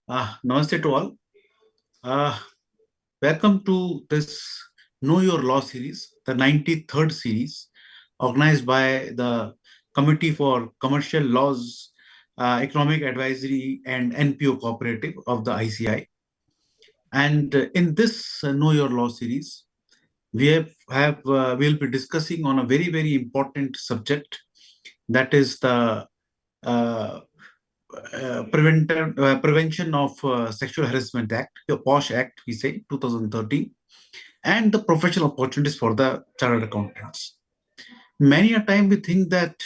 Namaste to all. Uh, Welcome to this Know Your Law series, the 93rd series, organized by the Committee for Commercial Laws, Economic Advisory, and NPO Cooperative of the ICI. And in this Know Your Law series, we'll be discussing on a very, very important subject, that is the uh, Prevention of Sexual Harassment Act, the POSH Act, we say, 2013, and the professional opportunities for the chartered accountants. Many a time we think that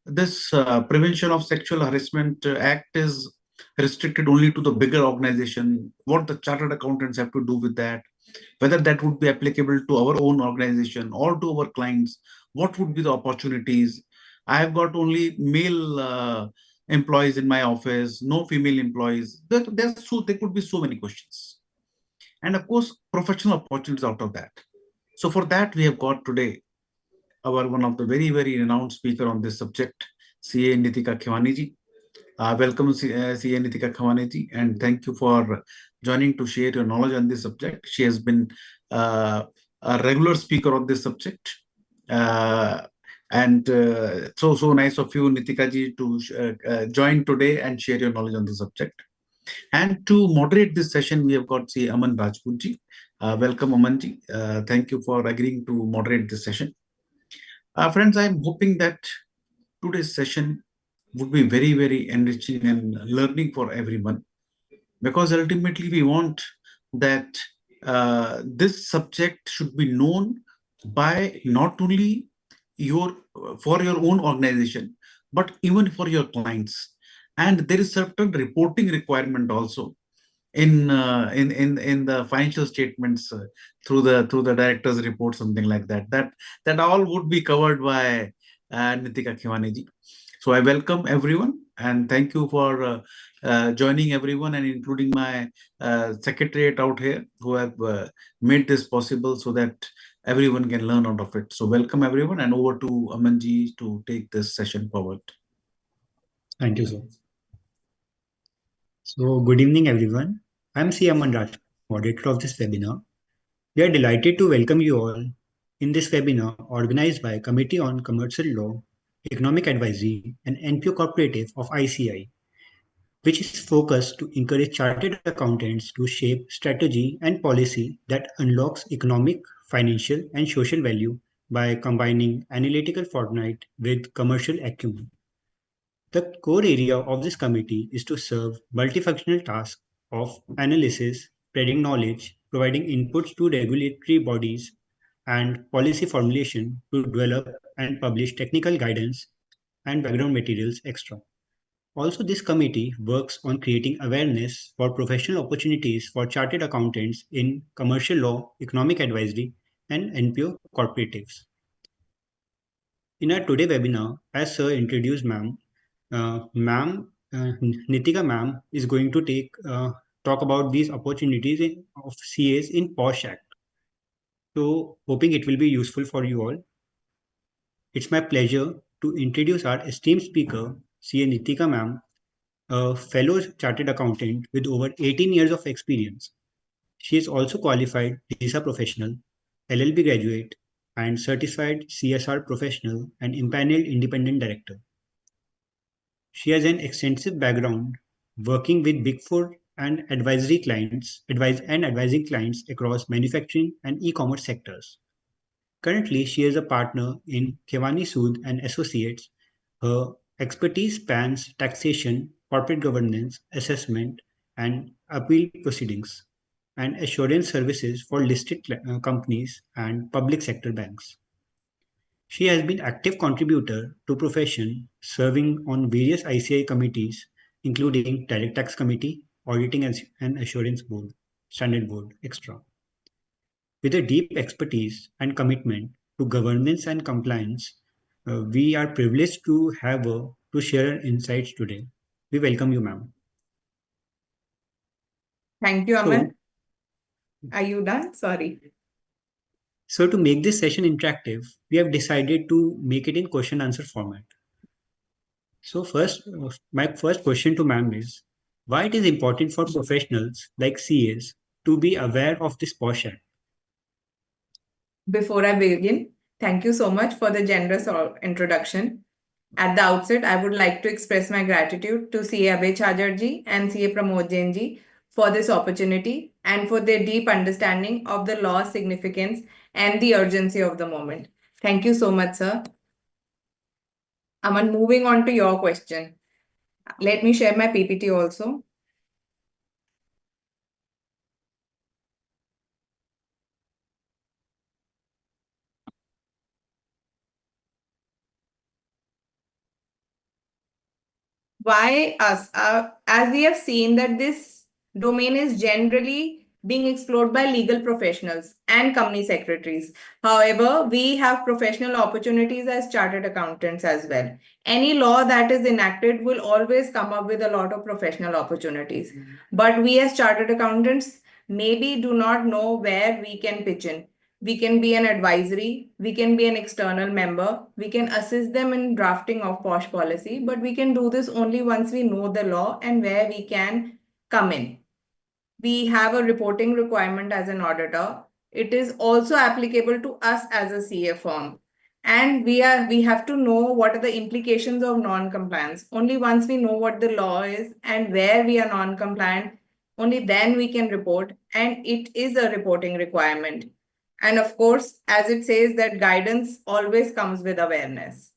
this Prevention of Sexual Harassment Act is restricted only to the bigger organization. What the chartered accountants have to do with that, whether that would be applicable to our own organization or to our clients, what would be the opportunities. I have got only male employees in my office, no female employees. There could be so many questions, and of course professional opportunities out of that. So for that we have got today our one of the very, very renowned speaker on this subject, CA Nitika Khewani ji. Welcome, CA Nitika Khewani ji, and thank you for joining to share your knowledge on this subject. She has been a regular speaker on this subject. And so nice of you, Nitika ji, to join today and share your knowledge on the subject. And to moderate this session, we have got C. Aman Rajput ji. Welcome, Aman ji. Thank you for agreeing to moderate this session. Friends, I'm hoping that today's session would be very, very enriching and learning for everyone, because ultimately we want that this subject should be known by not only your for your own organization, but even for your clients. And there is certain reporting requirement also in the financial statements, through the director's report, something like that. That all would be covered by Nitika Khewani ji. So I welcome everyone and thank you for joining everyone, and including my secretariat out here who have made this possible so that everyone can learn out of it. So welcome everyone, and over to Amanji to take this session forward. Thank you, sir. So, good evening, everyone. I'm C. Aman Raj, moderator of this webinar. We are delighted to welcome you all in this webinar organized by Committee on Commercial Law, Economic Advisory, and NPO Cooperative of ICI, which is focused to encourage chartered accountants to shape strategy and policy that unlocks economic, financial, and social value by combining analytical foresight with commercial acumen. The core area of this committee is to serve multifunctional tasks of analysis, spreading knowledge, providing inputs to regulatory bodies, and policy formulation to develop and publish technical guidance and background materials extra. Also, this committee works on creating awareness for professional opportunities for chartered accountants in commercial law, economic advisory, and NPO cooperatives. In our today webinar, as Sir introduced Nitika ma'am is going to talk about these opportunities of CAs in POSH Act. So, hoping it will be useful for you all. It's my pleasure to introduce our esteemed speaker, CA Nitika ma'am, a fellow chartered accountant with over 18 years of experience. She is also qualified DISA professional, LLB graduate, and certified CSR professional and impaneled independent director. She has an extensive background working with Big Four and advising clients across manufacturing and e-commerce sectors. Currently, she is a partner in Khewani Sood and Associates. Her expertise spans taxation, corporate governance, assessment, and appeal proceedings, and assurance services for listed companies and public sector banks. She has been active contributor to profession, serving on various ICI committees, including Direct Tax Committee, Auditing and Assurance Board, Standard Board, etc. With a deep expertise and commitment to governance and compliance, we are privileged to have her to share her insights today. We welcome you, ma'am. Thank you, Aman. Are you done? Sorry. So to make this session interactive, we have decided to make it in question answer format. So my first question to ma'am is, Why it is important for professionals like CAs to be aware of this POSH Act? Before I begin, thank you so much for the generous introduction. At the outset, I would like to express my gratitude to CA Abhay Chajarji and CA Pramod Jainji for this opportunity and for their deep understanding of the law's significance and the urgency of the moment. Thank you so much, sir. Aman, moving on to your question. Let me share my PPT also. Why us? As we have seen that this domain is generally being explored by legal professionals and company secretaries. However, we have professional opportunities as chartered accountants as well. Any law that is enacted will always come up with a lot of professional opportunities. But we as chartered accountants maybe do not know where we can pitch in. We can be an advisory, we can be an external member, we can assist them in drafting of POSH policy, but we can do this only once we know the law and where we can come in. We have a reporting requirement as an auditor. It is also applicable to us as a CA firm. And we have to know what are the implications of non-compliance. Only once we know what the law is and where we are non-compliant, only then we can report. And it is a reporting requirement. And of course, as it says, that guidance always comes with awareness.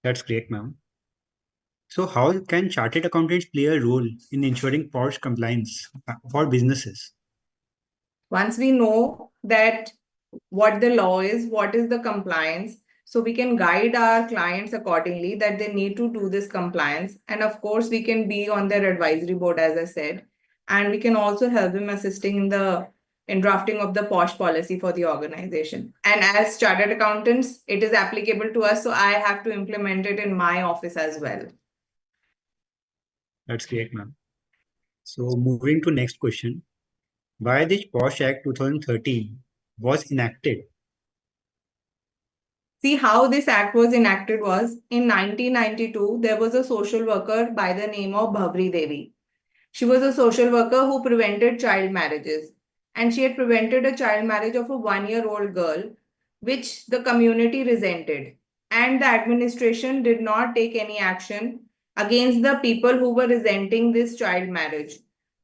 That's great, ma'am. So, how can chartered accountants play a role in ensuring POSH compliance for businesses? Once we know that what the law is, what is the compliance, so we can guide our clients accordingly that they need to do this compliance. And of course, we can be on their advisory board, as I said, and we can also help them assisting in drafting of the POSH policy for the organization. And as chartered accountants, it is applicable to us, so I have to implement it in my office as well. That's great, ma'am. So, moving to next question. Why this POSH Act 2013 was enacted? See, how this act was enacted was in 1992, there was a social worker by the name of Bhavri Devi. She was a social worker who prevented child marriages. And she had prevented a child marriage of a 1-year-old girl, which the community resented. And the administration did not take any action against the people who were resenting this child marriage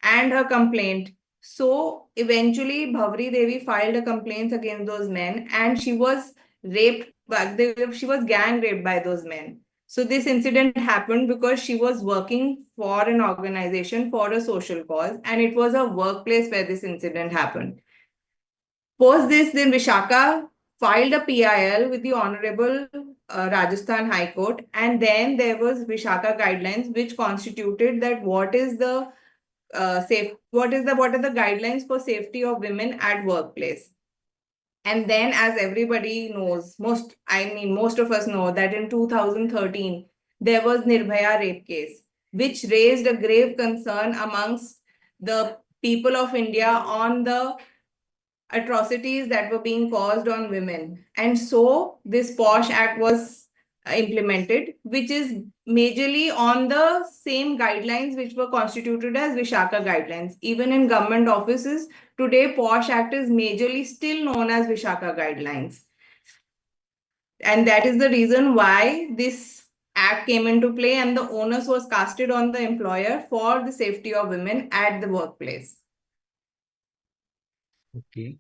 and her complaint. So eventually, Bhavri Devi filed a complaint against those men, and she was raped. She was gang raped by those men. So this incident happened because she was working for an organization for a social cause, and it was a workplace where this incident happened. Post this, then Vishaka filed a PIL with the Honorable Rajasthan High Court, and then there was Vishaka guidelines, which constituted that what is the what are the guidelines for safety of women at workplace. And then, as everybody knows, most of us know that in 2013, there was Nirbhaya rape case, which raised a grave concern amongst the people of India on the atrocities that were being caused on women. And so this POSH Act was implemented, which is majorly on the same guidelines which were constituted as Vishaka guidelines. Even in government offices, today POSH Act is majorly still known as Vishaka guidelines. And that is the reason why this act came into play and the onus was casted on the employer for the safety of women at the workplace. Okay.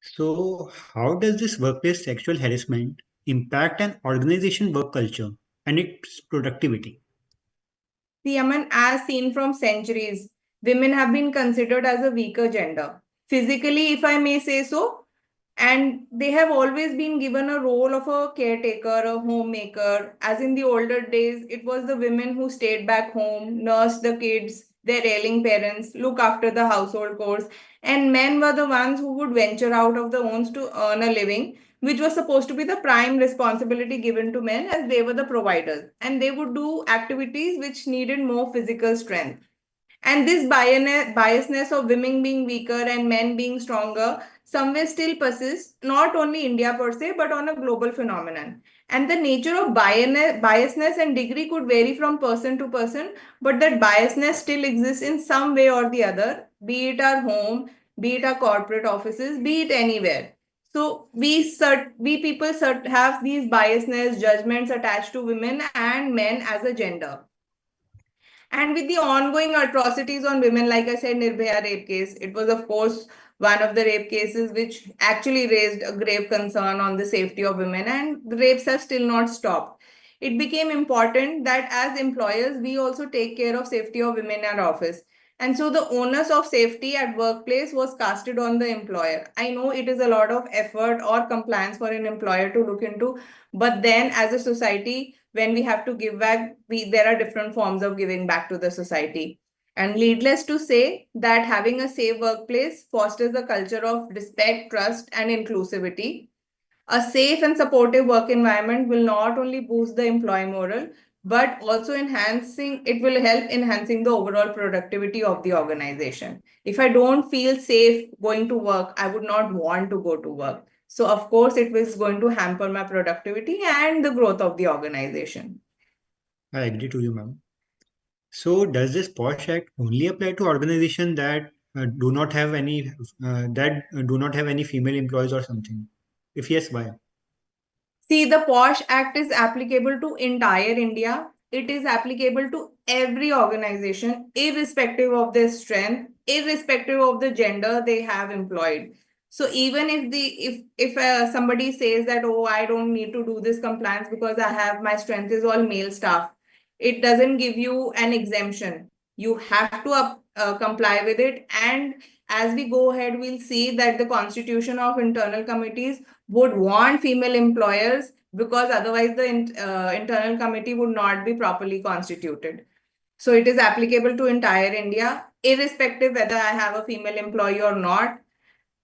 So, how does this workplace sexual harassment impact an organization work culture and its productivity? See, Aman, as seen from centuries, women have been considered as a weaker gender. Physically, if I may say so, and they have always been given a role of a caretaker, a homemaker. As in the older days, it was the women who stayed back home, nursed the kids, their ailing parents, look after the household chores, and men were the ones who would venture out of the homes to earn a living, which was supposed to be the prime responsibility given to men as they were the providers, and they would do activities which needed more physical strength. And this biasness of women being weaker and men being stronger somewhere still persists, not only India per se, but on a global phenomenon. And the nature of biasness and degree could vary from person to person, but that biasness still exists in some way or the other, be it our home, be it our corporate offices, be it anywhere. So we people have these biasness, judgments attached to women and men as a gender. And with the ongoing atrocities on women, like I said, Nirbhaya rape case, it was, of course, one of the rape cases which actually raised a grave concern on the safety of women, and the rapes have still not stopped. It became important that as employers, we also take care of safety of women at office. And so the onus of safety at workplace was casted on the employer. I know it is a lot of effort or compliance for an employer to look into, but then as a society, when we have to give back, there are different forms of giving back to the society. And needless to say that having a safe workplace fosters a culture of respect, trust, and inclusivity. A safe and supportive work environment will not only boost the employee morale, but also it will help enhancing the overall productivity of the organization. If I don't feel safe going to work, I would not want to go to work. So of course, it was going to hamper my productivity and the growth of the organization. I agree to you, ma'am. So, does this POSH Act only apply to organizations that do not have any female employees or something? If yes, why? See, the POSH Act is applicable to entire India. It is applicable to every organization, irrespective of their strength, irrespective of the gender they have employed. So even if somebody says that, oh, I don't need to do this compliance because I have my strength is all male staff, it doesn't give you an exemption. You have to comply with it. And as we go ahead, we'll see that the constitution of internal committees would want female employers, because otherwise the internal committee would not be properly constituted. So it is applicable to entire India, irrespective whether I have a female employee or not.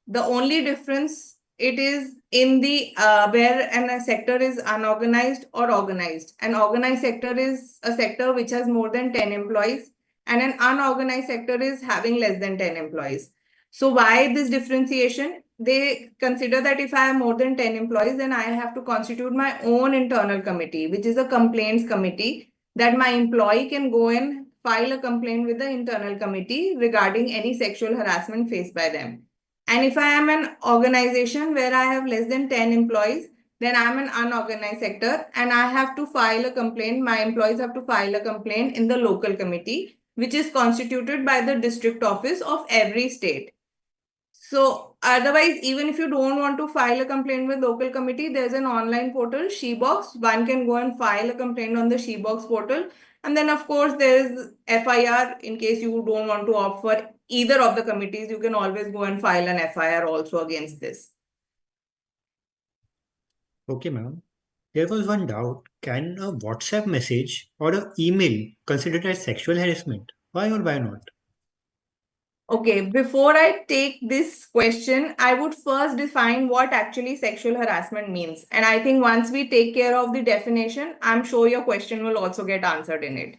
The only difference it is in the where a sector is unorganized or organized. An organized sector is a sector which has more than 10 employees, and an unorganized sector is having less than 10 employees. So why this differentiation? They consider that if I have more than 10 employees, then I have to constitute my own internal committee, which is a complaints committee, that my employee can go and file a complaint with the internal committee regarding any sexual harassment faced by them. And if I am an organization where I have less than 10 employees, then I'm an unorganized sector and I have to file a complaint. My employees have to file a complaint in the local committee, which is constituted by the district office of every state. So otherwise, even if you don't want to file a complaint with local committee, there's an online portal, SheBox. One can go and file a complaint on the SheBox portal. And then of course, there's FIR in case you don't want to opt for either of the committees. You can always go and file an FIR also against this. Okay, ma'am. There was one doubt. Can a WhatsApp message or an email considered as sexual harassment? Why or why not? Okay, before I take this question, I would first define what actually sexual harassment means. And I think once we take care of the definition, I'm sure your question will also get answered in it.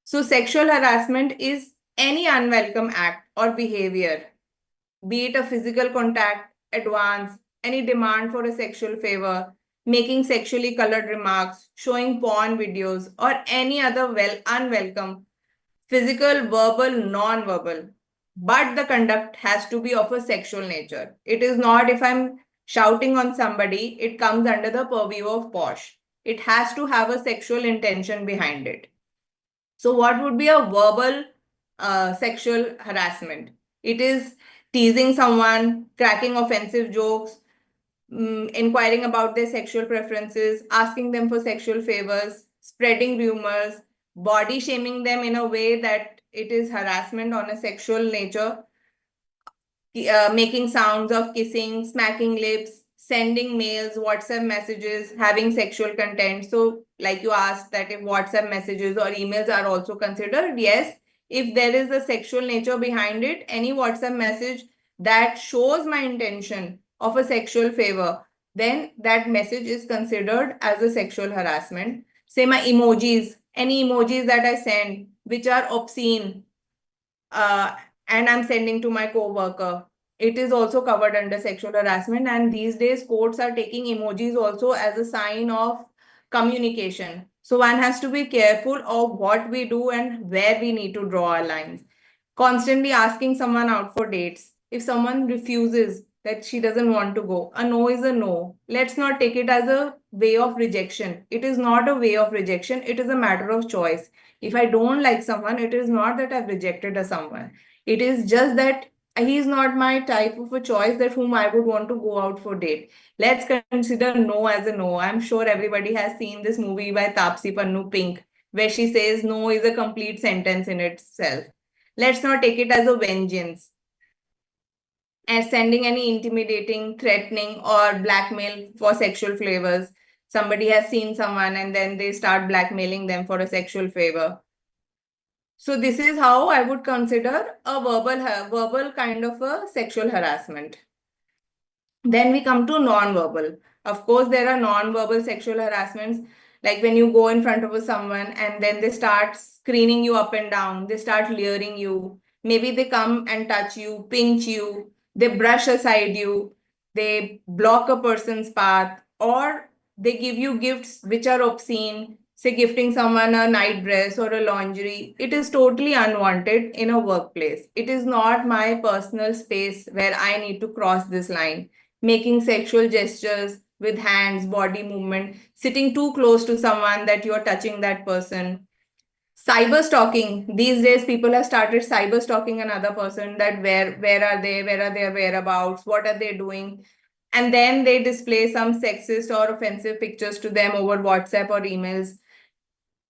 So, sexual harassment is any unwelcome act or behavior, be it a physical contact, advance, any demand for a sexual favor, making sexually colored remarks, showing porn videos, or any other unwelcome physical, verbal, non-verbal. But the conduct has to be of a sexual nature. It is not if I'm shouting on somebody, it comes under the purview of POSH. It has to have a sexual intention behind it. So, what would be a verbal sexual harassment? It is teasing someone, cracking offensive jokes, inquiring about their sexual preferences, asking them for sexual favors, spreading rumors, body shaming them in a way that it is harassment on a sexual nature, making sounds of kissing, smacking lips, sending mails, WhatsApp messages, having sexual content. So, like you asked, that if WhatsApp messages or emails are also considered, yes, if there is a sexual nature behind it, any WhatsApp message that shows my intention of a sexual favor, then that message is considered as a sexual harassment. Say my emojis, any emojis that I send, which are obscene, uh, and I'm sending to my coworker, it is also covered under sexual harassment. And these days, courts are taking emojis also as a sign of communication. So one has to be careful of what we do and where we need to draw our lines. Constantly asking someone out for dates. If someone refuses that she doesn't want to go, a no is a no. Let's not take it as a way of rejection. It is not a way of rejection, it is a matter of choice. If I don't like someone, it is not that I've rejected a someone. It is just that he is not my type of a choice that whom I would want to go out for date. Let's consider no as a no. I'm sure everybody has seen this movie by Tapsi Pannu, Pink, where she says no is a complete sentence in itself. Let's not take it as a vengeance and sending any intimidating, threatening, or blackmail for sexual favors. Somebody has seen someone and then they start blackmailing them for a sexual favor. So this is how I would consider a verbal kind of a sexual harassment. Then we come to non-verbal. Of course, there are non-verbal sexual harassments, like when you go in front of someone and then they start screening you up and down, they start leering you. Maybe they come and touch you, pinch you, they brush aside you, they block a person's path, or they give you gifts which are obscene, say gifting someone a night dress or a lingerie. It is totally unwanted in a workplace. It is not my personal space where I need to cross this line. Making sexual gestures with hands, body movement, sitting too close to someone that you are touching that person. Cyber stalking. These days, people have started cyber stalking another person, that where are they, where are their whereabouts, what are they doing, and then they display some sexist or offensive pictures to them over WhatsApp or emails.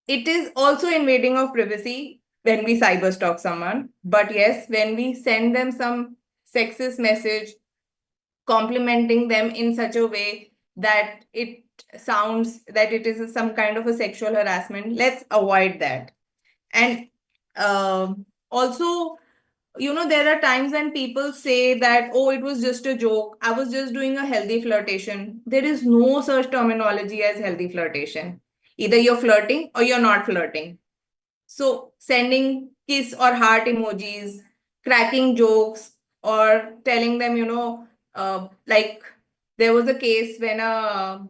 It is also invading of privacy when we cyber stalk someone. But yes, when we send them some sexist message complimenting them in such a way that it sounds that it is some kind of a sexual harassment, let's avoid that. And also, there are times when people say that, oh, it was just a joke, I was just doing a healthy flirtation. There is no such terminology as healthy flirtation. Either you're flirting or you're not flirting. So sending kiss or heart emojis, cracking jokes, or telling them, like there was a case when a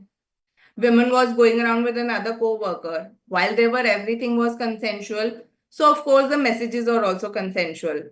woman was going around with another co-worker. While they were, everything was consensual. So of course the messages are also consensual.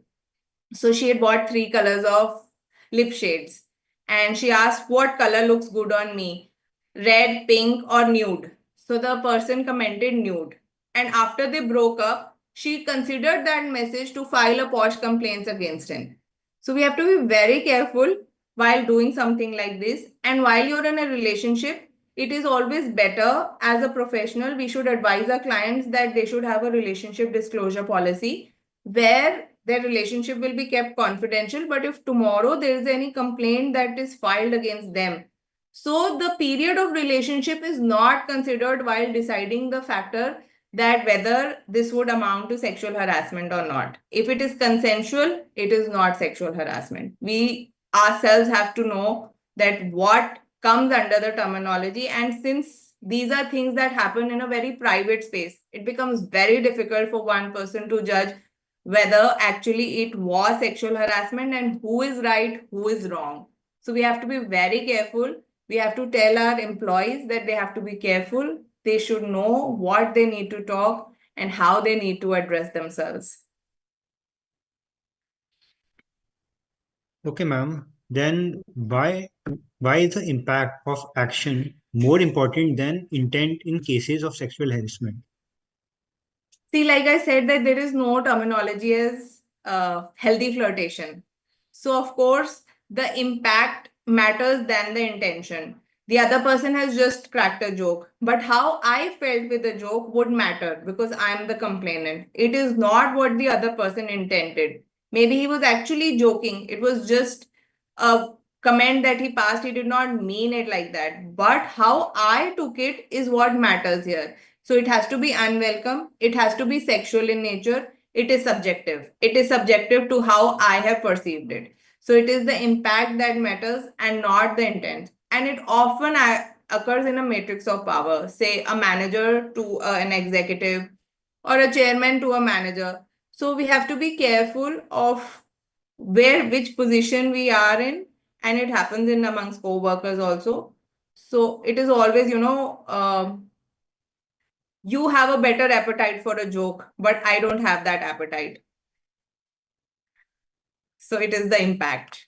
So she had bought 3 colors of lip shades and she asked, what color looks good on me? Red, pink, or nude? So the person commented nude. And after they broke up, she considered that message to file a POSH complaints against him. So we have to be very careful while doing something like this. And while you're in a relationship, it is always better as a professional. We should advise our clients that they should have a relationship disclosure policy where their relationship will be kept confidential. But if tomorrow there is any complaint that is filed against them, so the period of relationship is not considered while deciding the factor that whether this would amount to sexual harassment or not. If it is consensual, it is not sexual harassment. We ourselves have to know that what comes under the terminology. And since these are things that happen in a very private space, it becomes very difficult for one person to judge whether actually it was sexual harassment and who is right, who is wrong. So we have to be very careful. We have to tell our employees that they have to be careful. They should know what they need to talk and how they need to address themselves. Okay, ma'am. Then why is the impact of action more important than intent in cases of sexual harassment? See, like I said, that there is no terminology as healthy flirtation. So, of course, the impact matters than the intention. The other person has just cracked a joke, but how I felt with the joke would matter because I'm the complainant. It is not what the other person intended. Maybe he was actually joking. It was just a comment that he passed. He did not mean it like that. But how I took it is what matters here. So it has to be unwelcome. It has to be sexual in nature. It is subjective. It is subjective to how I have perceived it. So it is the impact that matters and not the intent. And it often occurs in a matrix of power, say a manager to an executive or a chairman to a manager. So we have to be careful of which position we are in, and it happens in amongst co-workers also. So it is always, You have a better appetite for a joke, but I don't have that appetite. So it is the impact.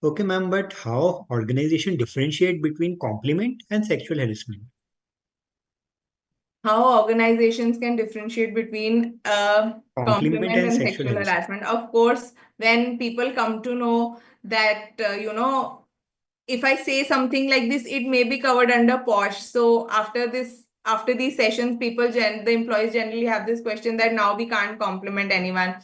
Okay, ma'am, but how organization differentiate between compliment and sexual harassment? How organizations can differentiate between Compliment compliment and and sexual sexual harassment. harassment. Of course, when people come to know that, if I say something like this, it may be covered under POSH. So after these sessions, the employees generally have this question that now we can't compliment anyone.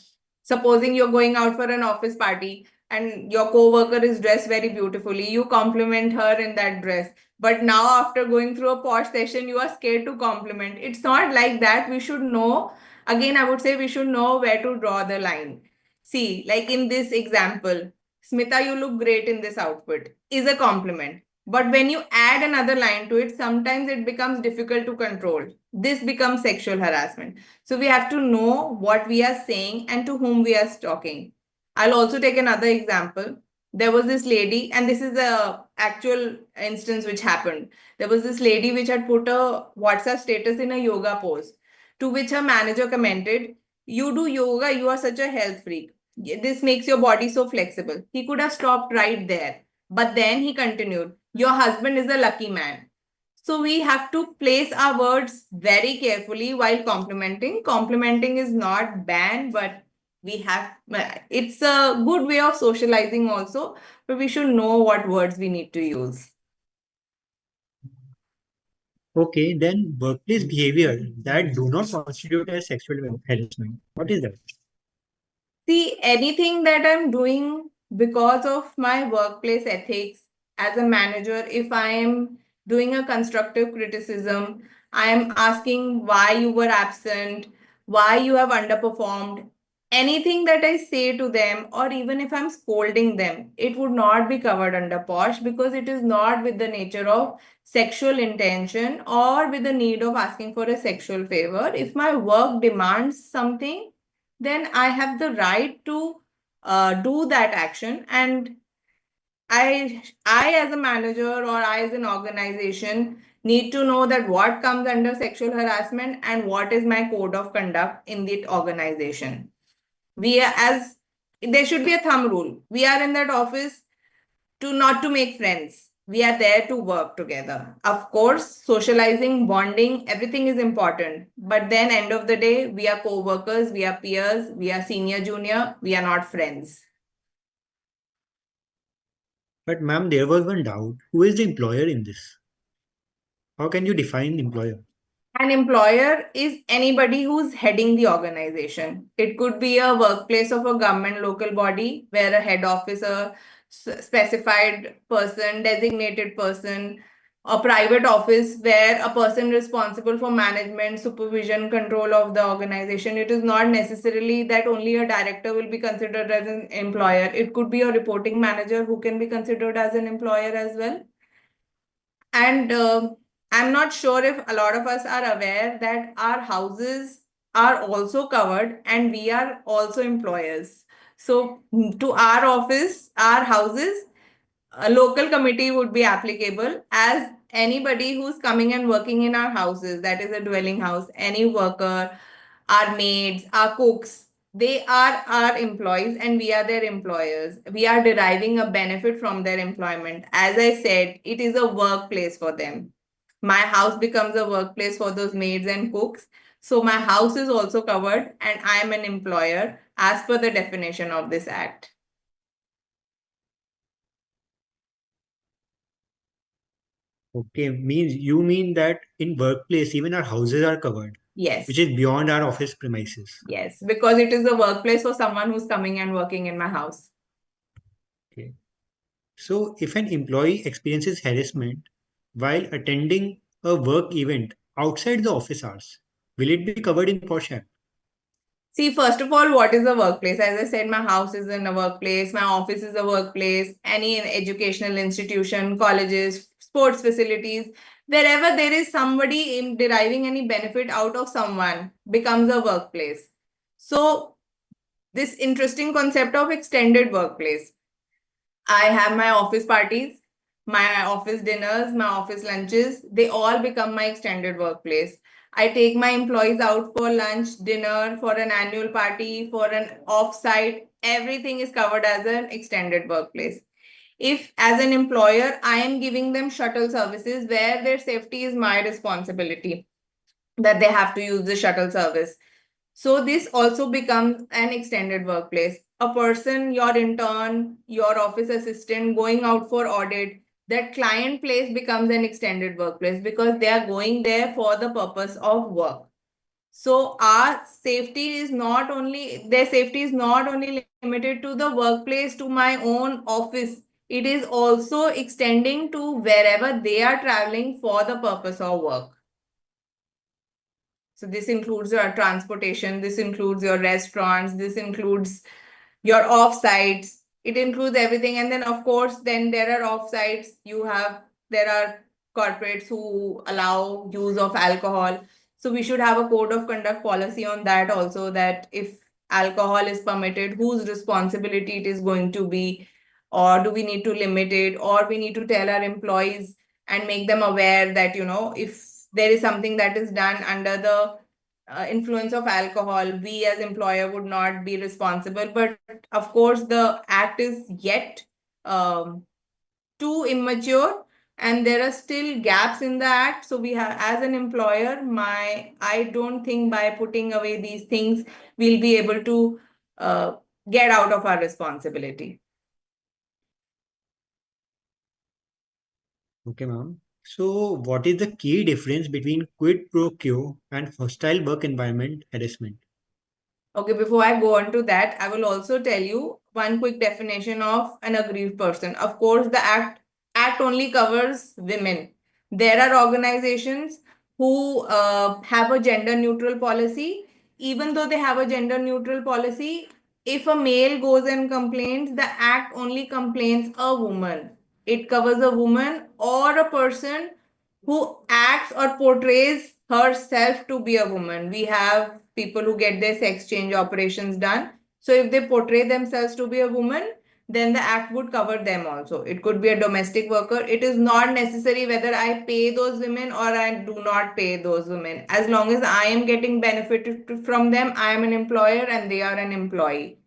Supposing you're going out for an office party and your co-worker is dressed very beautifully, you compliment her in that dress. But now after going through a POSH session, you are scared to compliment. It's not like that. We should know. Again, I would say we should know where to draw the line. See, like in this example, Smita, you look great in this outfit, is a compliment. But when you add another line to it, sometimes it becomes difficult to control. This becomes sexual harassment. So we have to know what we are saying and to whom we are talking. I'll also take another example. There was this lady, and this is a actual instance which happened. There was this lady which had put a WhatsApp status in a yoga pose, to which her manager commented, "You do yoga, you are such a health freak. This makes your body so flexible." He could have stopped right there. But then he continued, "Your husband is a lucky man." So we have to place our words very carefully while complimenting. Complimenting is not banned, but it's a good way of socializing also, but we should know what words we need to use. Okay, then workplace behavior that do not constitute as sexual harassment. What is that? See, anything that I'm doing because of my workplace ethics as a manager, if I am doing a constructive criticism, I am asking why you were absent, why you have underperformed. Anything that I say to them, or even if I'm scolding them, it would not be covered under POSH because it is not with the nature of sexual intention or with the need of asking for a sexual favor. If my work demands something, then I have the right to do that action. And I as a manager or I as an organization need to know that what comes under sexual harassment and what is my code of conduct in the organization. There should be a thumb rule. We are in that office to not to make friends. We are there to work together. Of course, socializing, bonding, everything is important. But then end of the day, we are co-workers, we are peers, we are senior, junior, we are not friends. But ma'am, there was one doubt. Who is the employer in this? How can you define employer? An employer is anybody who's heading the organization. It could be a workplace of a government local body where a head officer, specified person, designated person, a private office where a person responsible for management, supervision, control of the organization. It is not necessarily that only a director will be considered as an employer. It could be a reporting manager who can be considered as an employer as well. And I'm not sure if a lot of us are aware that our houses are also covered and we are also employers. So, to our office, our houses, a local committee would be applicable, as anybody who's coming and working in our houses, that is a dwelling house, any worker, our maids, our cooks, they are our employees and we are their employers. We are deriving a benefit from their employment. As I said, it is a workplace for them. My house becomes a workplace for those maids and cooks. So my house is also covered and I am an employer as per the definition of this act. Okay, means you mean that in workplace even our houses are covered, Yes. which is beyond our office premises. Yes, because it is a workplace for someone who's coming and working in my house. Okay. So if an employee experiences harassment while attending a work event outside the office hours, will it be covered in POSH Act? See, first of all, what is a workplace? As I said, my house is in a workplace, my office is a workplace, any educational institution, colleges, sports facilities, wherever there is somebody in deriving any benefit out of someone becomes a workplace. So, this interesting concept of extended workplace. I have my office parties. my office dinners, my office lunches, they all become my extended workplace. I take my employees out for lunch, dinner, for an annual party, for an off-site. Everything is covered as an extended workplace. If, as an employer, I am giving them shuttle services where their safety is my responsibility, that they have to use the shuttle service. So this also becomes an extended workplace. A person, your intern, your office assistant going out for audit, that client place becomes an extended workplace because they are going there for the purpose of work. So our safety is not only, their safety is not only limited to the workplace, to my own office. It is also extending to wherever they are traveling for the purpose of work. So this includes your transportation, this includes your restaurants, this includes your off-sites. It includes everything. And then of course, then there are off-sites. There are corporates who allow use of alcohol. So we should have a code of conduct policy on that also, that if alcohol is permitted, whose responsibility it is going to be, or do we need to limit it, or we need to tell our employees and make them aware that, if there is something that is done under the influence of alcohol, we as employer would not be responsible. But of course, the act is yet um, too immature, and there are still gaps in the act. So we have, as an employer, I don't think by putting away these things, we'll be able to get out of our responsibility. Okay, ma'am. So, what is the key difference between quid pro quo and hostile work environment harassment? Okay, before I go on to that, I will also tell you one quick definition of an aggrieved person. Of course, the act only covers women. There are organizations who have a gender neutral policy. Even though they have a gender neutral policy, if a male goes and complains, the act only complains a woman. It covers a woman or a person who acts or portrays herself to be a woman. We have people who get their sex change operations done. So if they portray themselves to be a woman, then the act would cover them also. It could be a domestic worker. It is not necessary whether I pay those women or I do not pay those women. As long as I am getting benefit from them, I am an employer and they are an employee.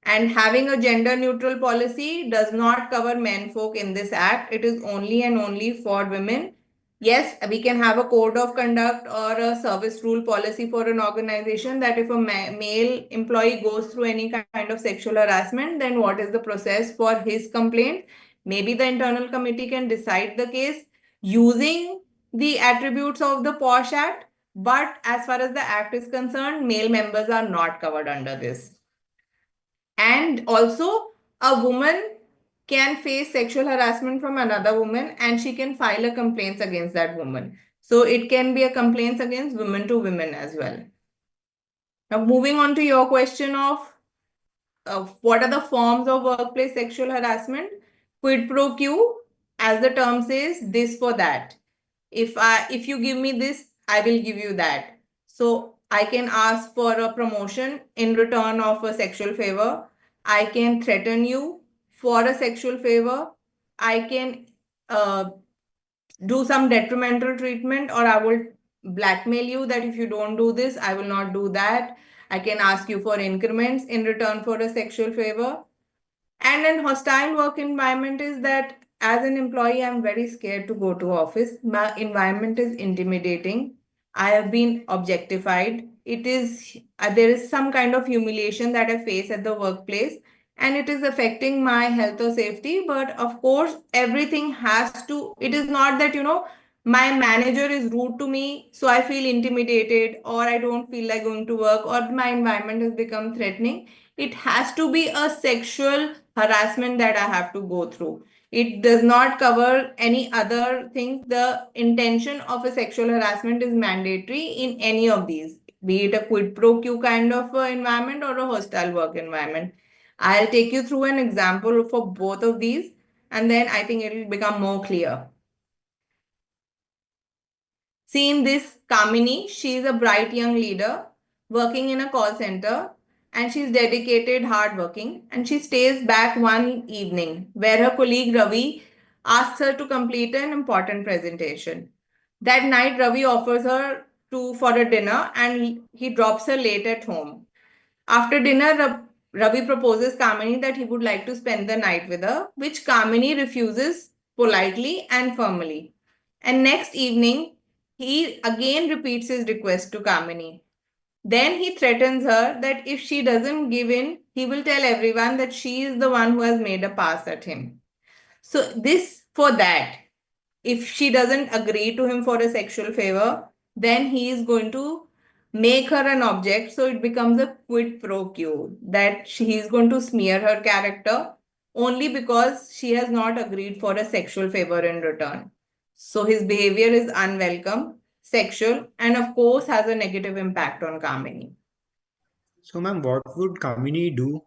And having a gender neutral policy does not cover men folk in this act. It is only and only for women. Yes, we can have a code of conduct or a service rule policy for an organization, that if a male employee goes through any kind of sexual harassment, then what is the process for his complaint? Maybe the internal committee can decide the case using the attributes of the POSH Act. But as far as the act is concerned, male members are not covered under this. And also, a woman can face sexual harassment from another woman and she can file a complaint against that woman. So it can be a complaint against women to women as well. Now, moving on to your question of what are the forms of workplace sexual harassment? Quid pro quo, as the term says, this for that. If you give me this, I will give you that. So I can ask for a promotion in return of a sexual favor. I can threaten you for a sexual favor. I can do some detrimental treatment, or I will blackmail you that if you don't do this, I will not do that. I can ask you for increments in return for a sexual favor. And an hostile work environment is that as an employee, I'm very scared to go to office. My environment is intimidating. I have been objectified. There is some kind of humiliation that I face at the workplace, and it is affecting my health or safety. But of course, everything has to, it is not that, my manager is rude to me, so I feel intimidated, or I don't feel like going to work, or my environment has become threatening. It has to be a sexual harassment that I have to go through. It does not cover any other things. The intention of a sexual harassment is mandatory in any of these, be it a quid pro quo kind of environment or a hostile work environment. I'll take you through an example for both of these, and then I think it will become more clear. See, in this Kamini, she is a bright young leader working in a call center, and she's dedicated, hardworking, and she stays back one evening where her colleague Ravi asks her to complete an important presentation. That night, Ravi offers her to for a dinner and he drops her late at home. After dinner, Ravi proposes Kamini that he would like to spend the night with her, which Kamini refuses politely and firmly. And next evening, he again repeats his request to Kamini. Then he threatens her that if she doesn't give in, he will tell everyone that she is the one who has made a pass at him. So, this for that, if she doesn't agree to him for a sexual favor, then he is going to make her an object. So it becomes a quid pro quo that he is going to smear her character only because she has not agreed for a sexual favor in return. So his behavior is unwelcome, sexual, and of course has a negative impact on Kamini. So, ma'am, what would Kamini do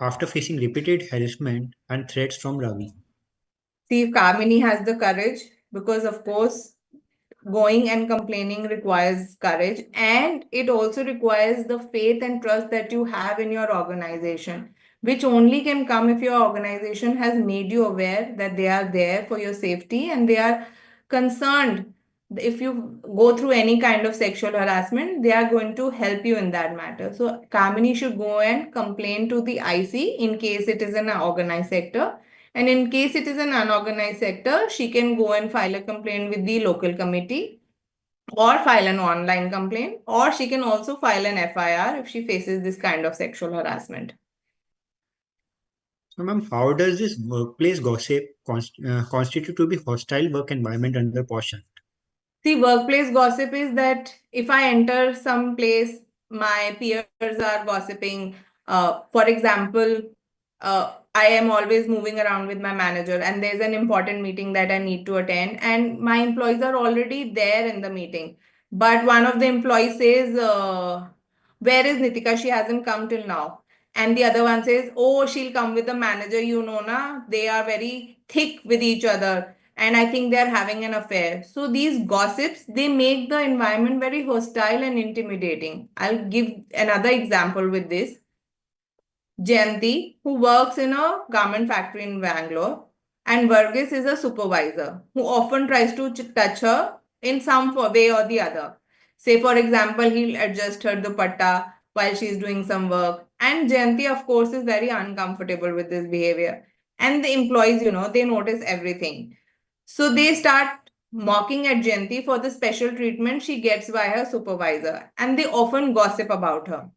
after facing repeated harassment and threats from Ravi? See if Kamini has the courage, because of course going and complaining requires courage, and it also requires the faith and trust that you have in your organization, which only can come if your organization has made you aware that they are there for your safety and they are concerned. If you go through any kind of sexual harassment, they are going to help you in that matter. So Kamini should go and complain to the IC in case it is an organized sector, and in case it is an unorganized sector, she can go and file a complaint with the local committee or file an online complaint, or she can also file an FIR if she faces this kind of sexual harassment. So, ma'am, how does this workplace gossip constitute to be hostile work environment under POSH Act? See, workplace gossip is that if I enter some place, my peers are gossiping. For example, I am always moving around with my manager, and there's an important meeting that I need to attend, and my employees are already there in the meeting. But one of the employees says, "Where is Nitika? She hasn't come till now." And the other one says, "Oh, she'll come with the manager, you know, na? They are very thick with each other, and I think they're having an affair." So these gossips, they make the environment very hostile and intimidating. I'll give another example with this. Jayanti, who works in a garment factory in Bangalore, and Varghese is a supervisor who often tries to touch her in some way or the other. Say, for example, he'll adjust her dupatta while she's doing some work. And Jayanti, of course, is very uncomfortable with this behavior. And the employees, they notice everything. So they start mocking at Jayanti for the special treatment she gets by her supervisor. And they often gossip about her.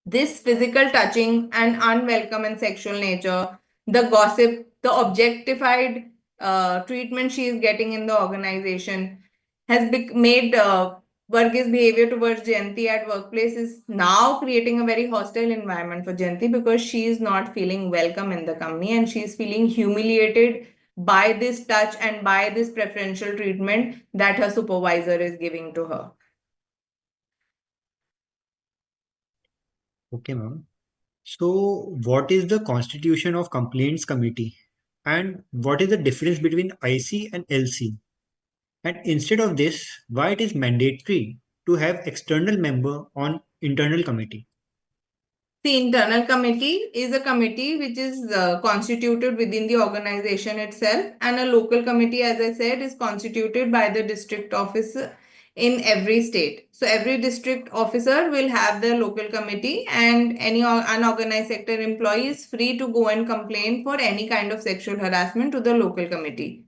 This physical touching and unwelcome and sexual nature, the gossip, the objectified treatment she is getting in the organization has made Varghese behavior towards Jayanti at workplace is now creating a very hostile environment for Jayanti because she is not feeling welcome in the company and she is feeling humiliated by this touch and by this preferential treatment that her supervisor is giving to her. Okay, ma'am. So, what is the constitution of complaints committee, and what is the difference between IC and LC? And instead of this, why it is mandatory to have external member on internal committee? The internal committee is a committee which is constituted within the organization itself, and a local committee, as I said, is constituted by the district office in every state. So every district officer will have their local committee, and any unorganized sector employee is free to go and complain for any kind of sexual harassment to the local committee.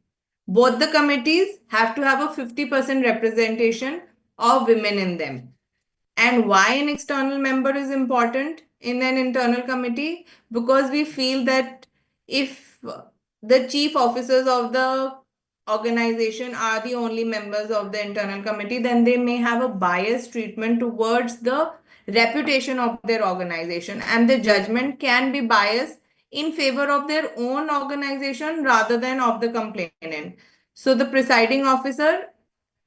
Both the committees have to have a 50% representation of women in them. And why an external member is important in an internal committee? Because we feel that if the chief officers of the organization are the only members of the internal committee, then they may have a biased treatment towards the reputation of their organization, and the judgment can be biased in favor of their own organization rather than of the complainant. So the presiding officer,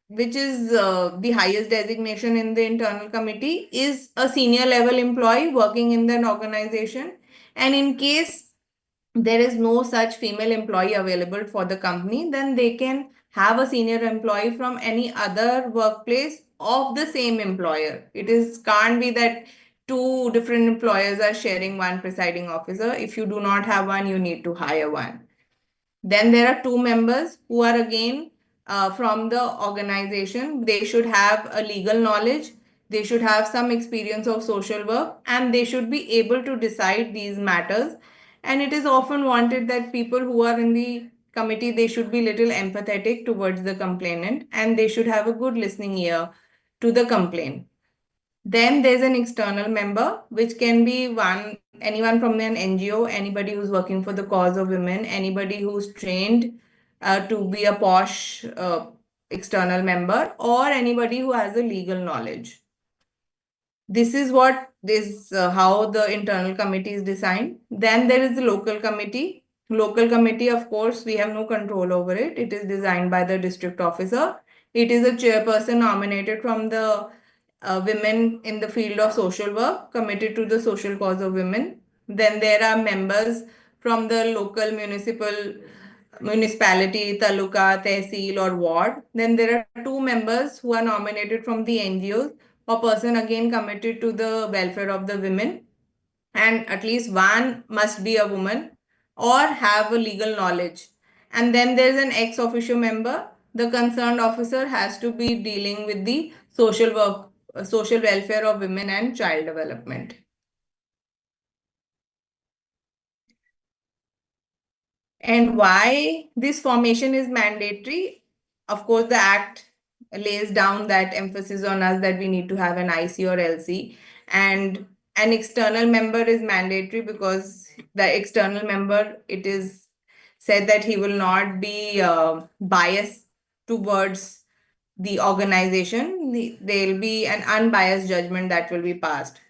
which is the highest designation in the internal committee, is a senior level employee working in an organization. And in case there is no such female employee available for the company, then they can have a senior employee from any other workplace of the same employer. It is can't be that two different employers are sharing one presiding officer. If you do not have one, you need to hire one. Then there are two members who are again from the organization. They should have a legal knowledge, they should have some experience of social work, and they should be able to decide these matters. And it is often wanted that people who are in the committee, they should be little empathetic towards the complainant, and they should have a good listening ear to the complaint. Then there's an external member, which can be anyone from an NGO, anybody who's working for the cause of women, anybody who's trained to be a POSH external member, or anybody who has a legal knowledge. This is what this how the internal committee is designed. Then there is the local committee. Local committee, of course, we have no control over it. It is designed by the district officer. It is a chairperson nominated from the women in the field of social work committed to the social cause of women. Then there are members from the local municipality, taluka, tehsil or ward. Then there are two members who are nominated from the NGOs, a person again committed to the welfare of the women, and at least one must be a woman or have a legal knowledge. And then there's an ex officio member. The concerned officer has to be dealing with the social work, social welfare of women and child development. And why this formation is mandatory? Of course, the Act lays down that emphasis on us that we need to have an IC or LC, and an external member is mandatory because the external member, it is said that he will not be biased towards the organization. There will be an unbiased judgment that will be passed.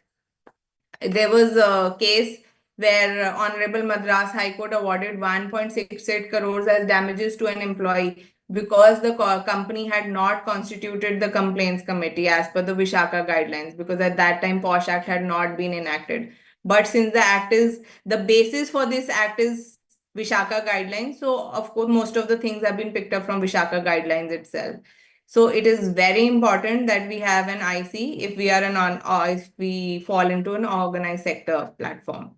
There was a case where Honorable Madras High Court awarded 1.68 crores as damages to an employee because the company had not constituted the complaints committee as per the Vishaka guidelines, because at that time POSH Act had not been enacted. But since the basis for this act is Vishaka guidelines, so of course most of the things have been picked up from Vishaka guidelines itself. So it is very important that we have an IC if we are or if we fall into an organized sector platform.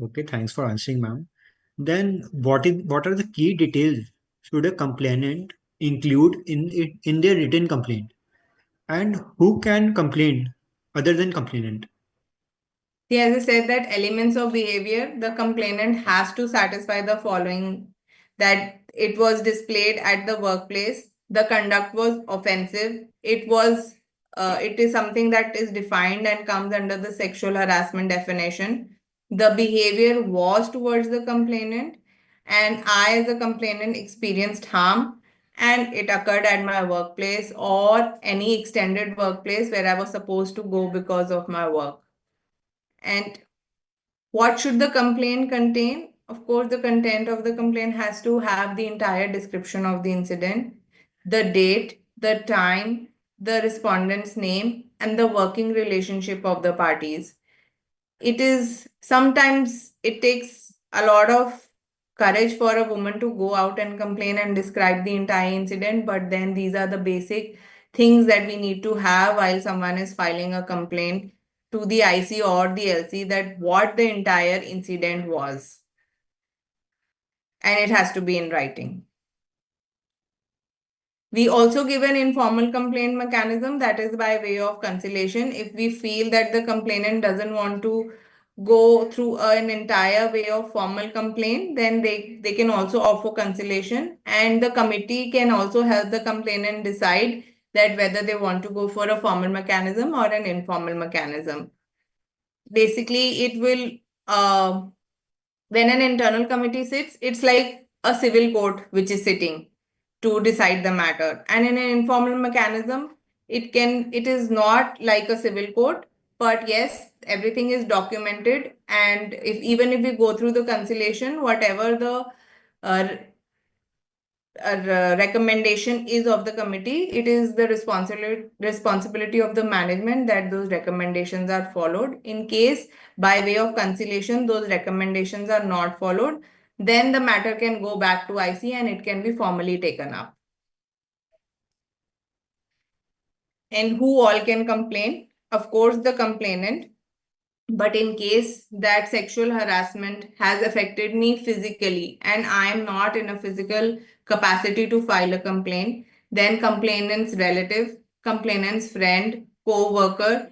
Okay, thanks for answering, ma'am. Then what are the key details should a complainant include in their written complaint? And who can complain other than complainant? See, as I said, that elements of behavior, the complainant has to satisfy the following: that it was displayed at the workplace, the conduct was offensive, it is something that is defined and comes under the sexual harassment definition. The behavior was towards the complainant, and I, as a complainant, experienced harm, and it occurred at my workplace or any extended workplace where I was supposed to go because of my work. And what should the complaint contain? Of course, the content of the complaint has to have the entire description of the incident, the date, the time, the respondent's name, and the working relationship of the parties. Sometimes it takes a lot of courage for a woman to go out and complain and describe the entire incident, but then these are the basic things that we need to have while someone is filing a complaint to the IC or the LC, that what the entire incident was. And it has to be in writing. We also give an informal complaint mechanism, that is by way of conciliation. If we feel that the complainant doesn't want to go through an entire way of formal complaint, then they can also offer conciliation, and the committee can also help the complainant decide that whether they want to go for a formal mechanism or an informal mechanism. Basically, it will, when an internal committee sits, it's like a civil court which is sitting to decide the matter. And in an informal mechanism, it is not like a civil court, but yes, everything is documented. And even if we go through the conciliation, whatever the uh, recommendation is of the committee, it is the responsibility of the management that those recommendations are followed. In case by way of conciliation those recommendations are not followed, then the matter can go back to IC and it can be formally taken up. And who all can complain? Of course, the complainant. But in case that sexual harassment has affected me physically and I am not in a physical capacity to file a complaint, then complainant's relative, complainant's friend, co-worker,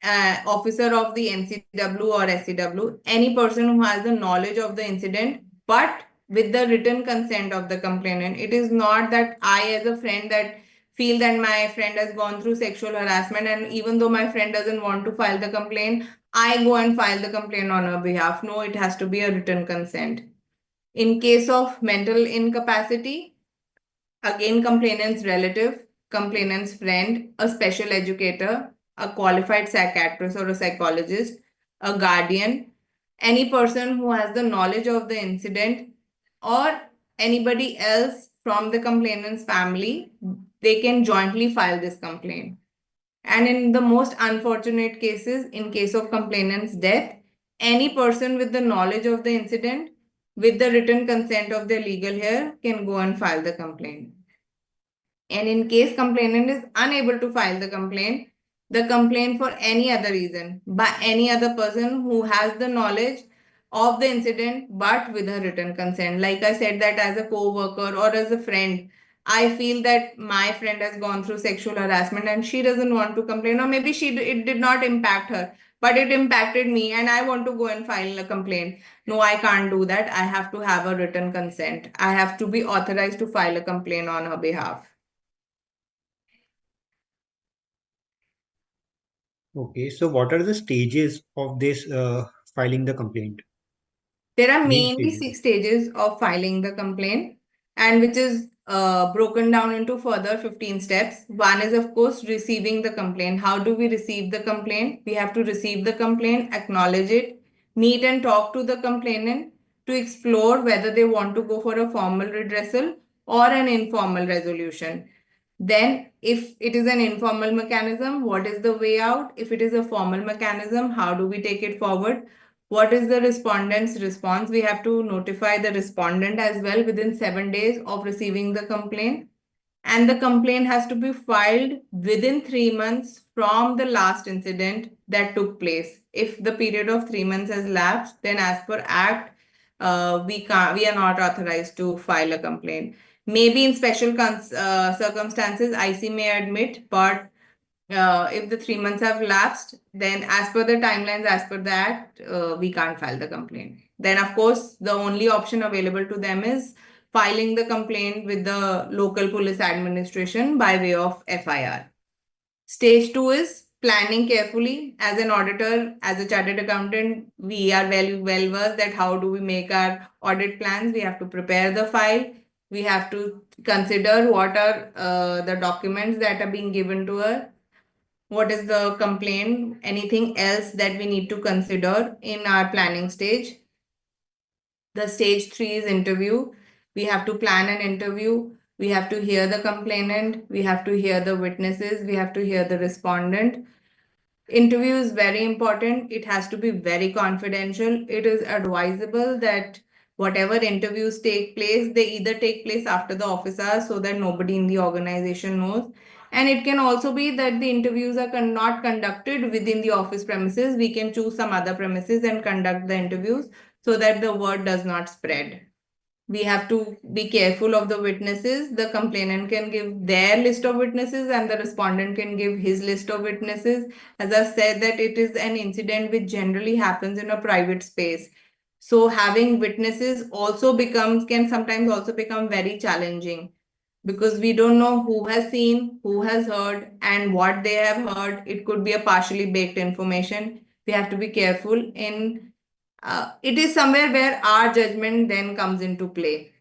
officer of the NCW or SCW, any person who has the knowledge of the incident, but with the written consent of the complainant. It is not that I, as a friend, that feel that my friend has gone through sexual harassment, and even though my friend doesn't want to file the complaint, I go and file the complaint on her behalf. No, it has to be a written consent. In case of mental incapacity, again, complainant's relative, complainant's friend, a special educator, a qualified psychiatrist or a psychologist, a guardian, any person who has the knowledge of the incident, or anybody else from the complainant's family, they can jointly file this complaint. And in the most unfortunate cases, in case of complainant's death, any person with the knowledge of the incident, with the written consent of their legal heir, can go and file the complaint. And in case complainant is unable to file the complaint for any other reason by any other person who has the knowledge of the incident but with a written consent. Like I said, that as a co-worker or as a friend, I feel that my friend has gone through sexual harassment and she doesn't want to complain, or maybe it did not impact her, but it impacted me and I want to go and file a complaint. No, I can't do that. I have to have a written consent. I have to be authorized to file a complaint on her behalf. Okay, so what are the stages of this filing the complaint? There are Main mainly stages. 6 stages of filing the complaint, and which is broken down into further 15 steps. One is, of course, receiving the complaint. How do we receive the complaint? We have to receive the complaint, acknowledge it, meet and talk to the complainant to explore whether they want to go for a formal redressal or an informal resolution. Then, if it is an informal mechanism, what is the way out? If it is a formal mechanism, how do we take it forward? What is the respondent's response? We have to notify the respondent as well within 7 days of receiving the complaint. And the complaint has to be filed within 3 months from the last incident that took place. If the period of 3 months has lapsed, then as per Act, we are not authorized to file a complaint. Maybe in special circumstances, IC may admit, but if the 3 months have lapsed, then as per the timelines, as per the Act, we can't file the complaint. Then, of course, the only option available to them is filing the complaint with the local police administration by way of FIR. Stage two is planning carefully. As an auditor, as a chartered accountant, we are well versed that how do we make our audit plans. We have to prepare the file. We have to consider what are the documents that are being given to us. What is the complaint? Anything else that we need to consider in our planning stage? The stage three is interview. We have to plan an interview. We have to hear the complainant. We have to hear the witnesses. We have to hear the respondent. Interview is very important. It has to be very confidential. It is advisable that whatever interviews take place, they either take place after the office hours so that nobody in the organization knows. And it can also be that the interviews are not conducted within the office premises. We can choose some other premises and conduct the interviews so that the word does not spread. We have to be careful of the witnesses. The complainant can give their list of witnesses and the respondent can give his list of witnesses. As I said, that it is an incident which generally happens in a private space. So having witnesses also can sometimes also become very challenging because we don't know who has seen, who has heard, and what they have heard. It could be a partially baked information. We have to be careful in it is somewhere where our judgment then comes into play.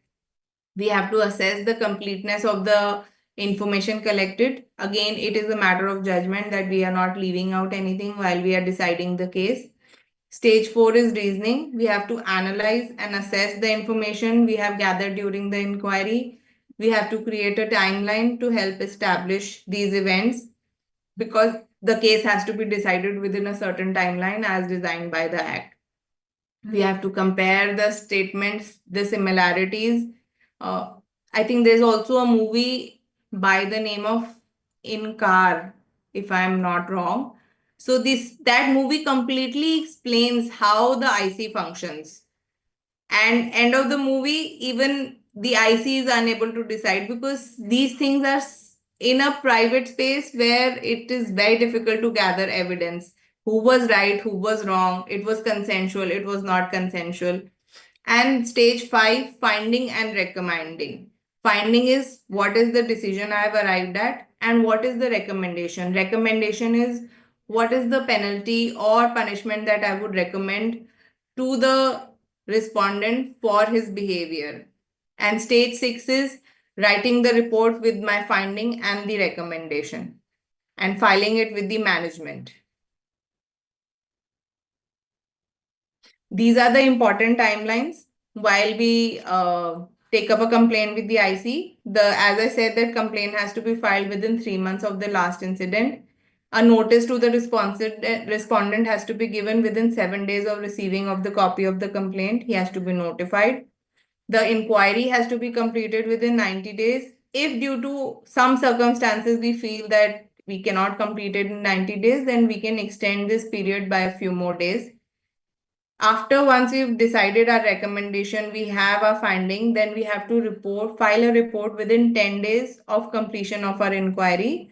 We have to assess the completeness of the information collected. Again, it is a matter of judgment that we are not leaving out anything while we are deciding the case. Stage four is reasoning. We have to analyze and assess the information we have gathered during the inquiry. We have to create a timeline to help establish these events because the case has to be decided within a certain timeline as designed by the Act. We have to compare the statements, the similarities. Uh, I think there's also a movie by the name of In Car, if I'm not wrong. So that movie completely explains how the IC functions. And end of the movie, even the IC is unable to decide because these things are in a private space where it is very difficult to gather evidence. Who was right, who was wrong, it was consensual, it was not consensual. And stage 5, finding and recommending. Finding is what is the decision I have arrived at, and what is the recommendation. Recommendation is what is the penalty or punishment that I would recommend to the respondent for his behavior. And stage 6 is writing the report with my finding and the recommendation and filing it with the management. These are the important timelines while we take up a complaint with the IC. As I said, that complaint has to be filed within 3 months of the last incident. A notice to the respondent has to be given within 7 days of receiving of the copy of the complaint. He has to be notified. The inquiry has to be completed within 90 days. If due to some circumstances we feel that we cannot complete it in 90 days, then we can extend this period by a few more days. After once we've decided our recommendation, we have our finding, then we have to file a report within 10 days of completion of our inquiry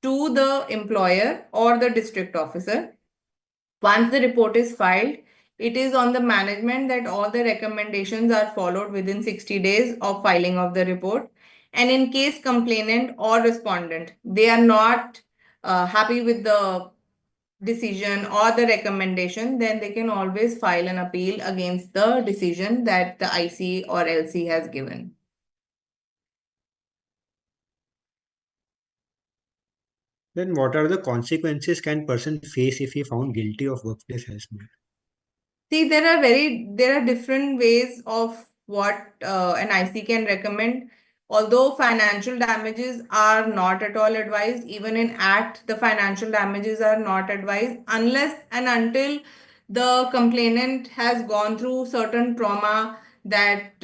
to the employer or the district officer. Once the report is filed, it is on the management that all the recommendations are followed within 60 days of filing of the report. And in case complainant or respondent, they are not happy with the decision or the recommendation, then they can always file an appeal against the decision that the IC or LC has given. Then what are the consequences can person face if he found guilty of workplace harassment? See, there are different ways of what an IC can recommend. Although financial damages are not at all advised, even in Act, the financial damages are not advised unless and until the complainant has gone through certain trauma that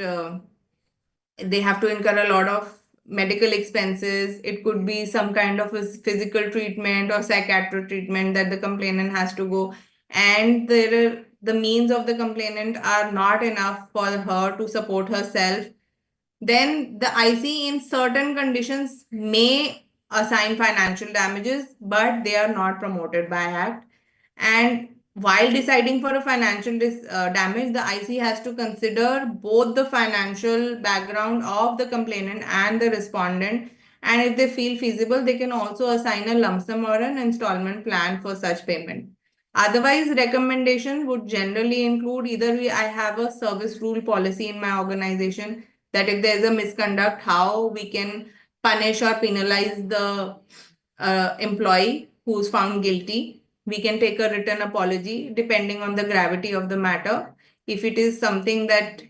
they have to incur a lot of medical expenses. It could be some kind of a physical treatment or psychiatric treatment that the complainant has to go. And the means of the complainant are not enough for her to support herself. Then the IC in certain conditions may assign financial damages, but they are not promoted by Act. And while deciding for a financial damage, the IC has to consider both the financial background of the complainant and the respondent. And if they feel feasible, they can also assign a lump sum or an installment plan for such payment. Otherwise, recommendation would generally include either I have a service rule policy in my organization that if there's a misconduct, how we can punish or penalize the employee who's found guilty. We can take a written apology depending on the gravity of the matter. If it is something that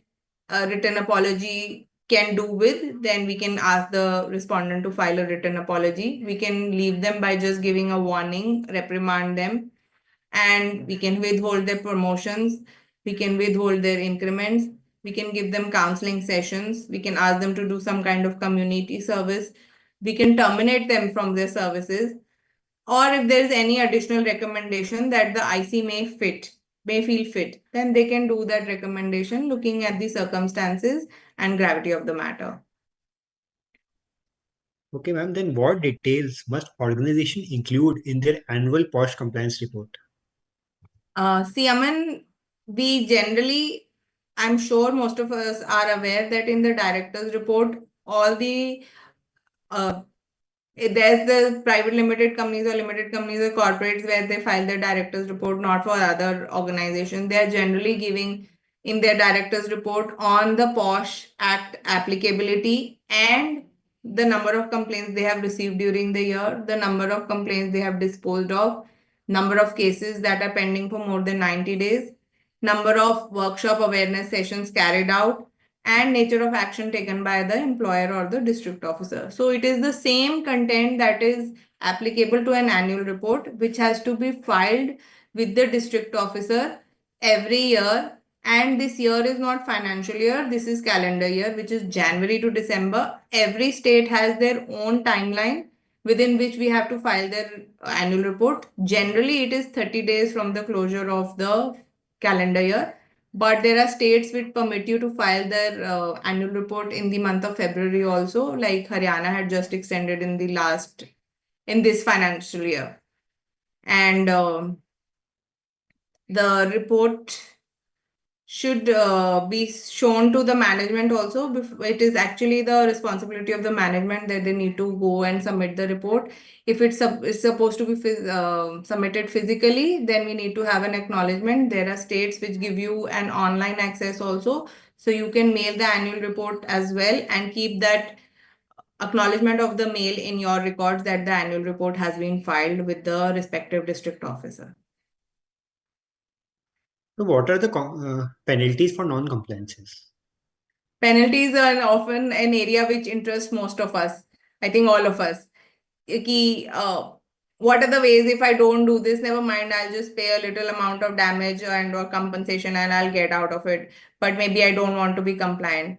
a written apology can do with, then we can ask the respondent to file a written apology. We can leave them by just giving a warning, reprimand them, and we can withhold their promotions. We can withhold their increments. We can give them counseling sessions. We can ask them to do some kind of community service. We can terminate them from their services. Or if there is any additional recommendation that the IC may feel fit, then they can do that recommendation looking at the circumstances and gravity of the matter. Okay, ma'am, then what details must organization include in their annual POSH compliance report? See, Aman, we generally, I'm sure most of us are aware that in the director's report, all the there's the private limited companies or limited companies or corporates where they file their director's report, not for other organizations. They are generally giving in their director's report on the POSH Act applicability and the number of complaints they have received during the year, the number of complaints they have disposed of, number of cases that are pending for more than 90 days, number of workshop awareness sessions carried out, and nature of action taken by the employer or the district officer. So it is the same content that is applicable to an annual report, which has to be filed with the district officer every year. And this year is not financial year, this is calendar year, which is January to December. Every state has their own timeline within which we have to file their annual report. Generally, it is 30 days from the closure of the calendar year, but there are states which permit you to file their annual report in the month of February also, like Haryana had just extended in this financial year. And the report should be shown to the management also. It is actually the responsibility of the management that they need to go and submit the report. If it's supposed to be submitted physically, then we need to have an acknowledgement. There are states which give you an online access also. So you can mail the annual report as well and keep that acknowledgement of the mail in your records that the annual report has been filed with the respective district officer. So what are the penalties for non-compliances? Penalties are often an area which interests most of us. I think all of us. What are the ways if I don't do this, never mind, I'll just pay a little amount of damage and or compensation and I'll get out of it. But maybe I don't want to be compliant.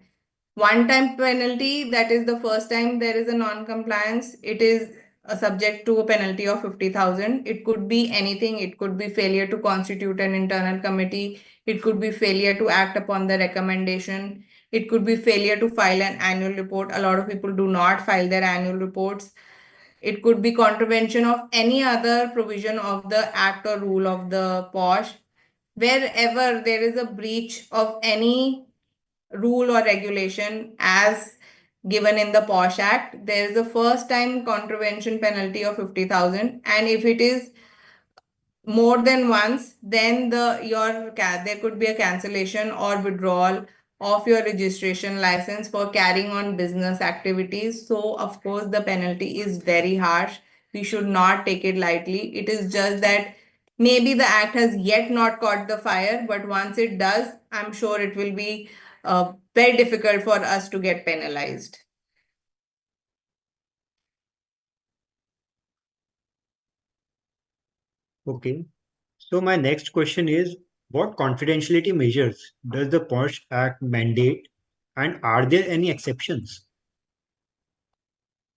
One-time penalty, that is the first time there is a non-compliance, it is subject to a penalty of 50,000. It could be anything. It could be failure to constitute an internal committee. It could be failure to act upon the recommendation. It could be failure to file an annual report. A lot of people do not file their annual reports. It could be contravention of any other provision of the act or rule of the POSH. Wherever there is a breach of any rule or regulation as given in the POSH Act, there is a first time contravention penalty of 50,000. And if it is more than once, then there could be a cancellation or withdrawal of your registration license for carrying on business activities. So of course the penalty is very harsh. We should not take it lightly. It is just that maybe the act has yet not caught the fire, but once it does, I'm sure it will be very difficult for us to get penalized. Okay. So my next question is, what confidentiality measures does the POSH Act mandate, and are there any exceptions?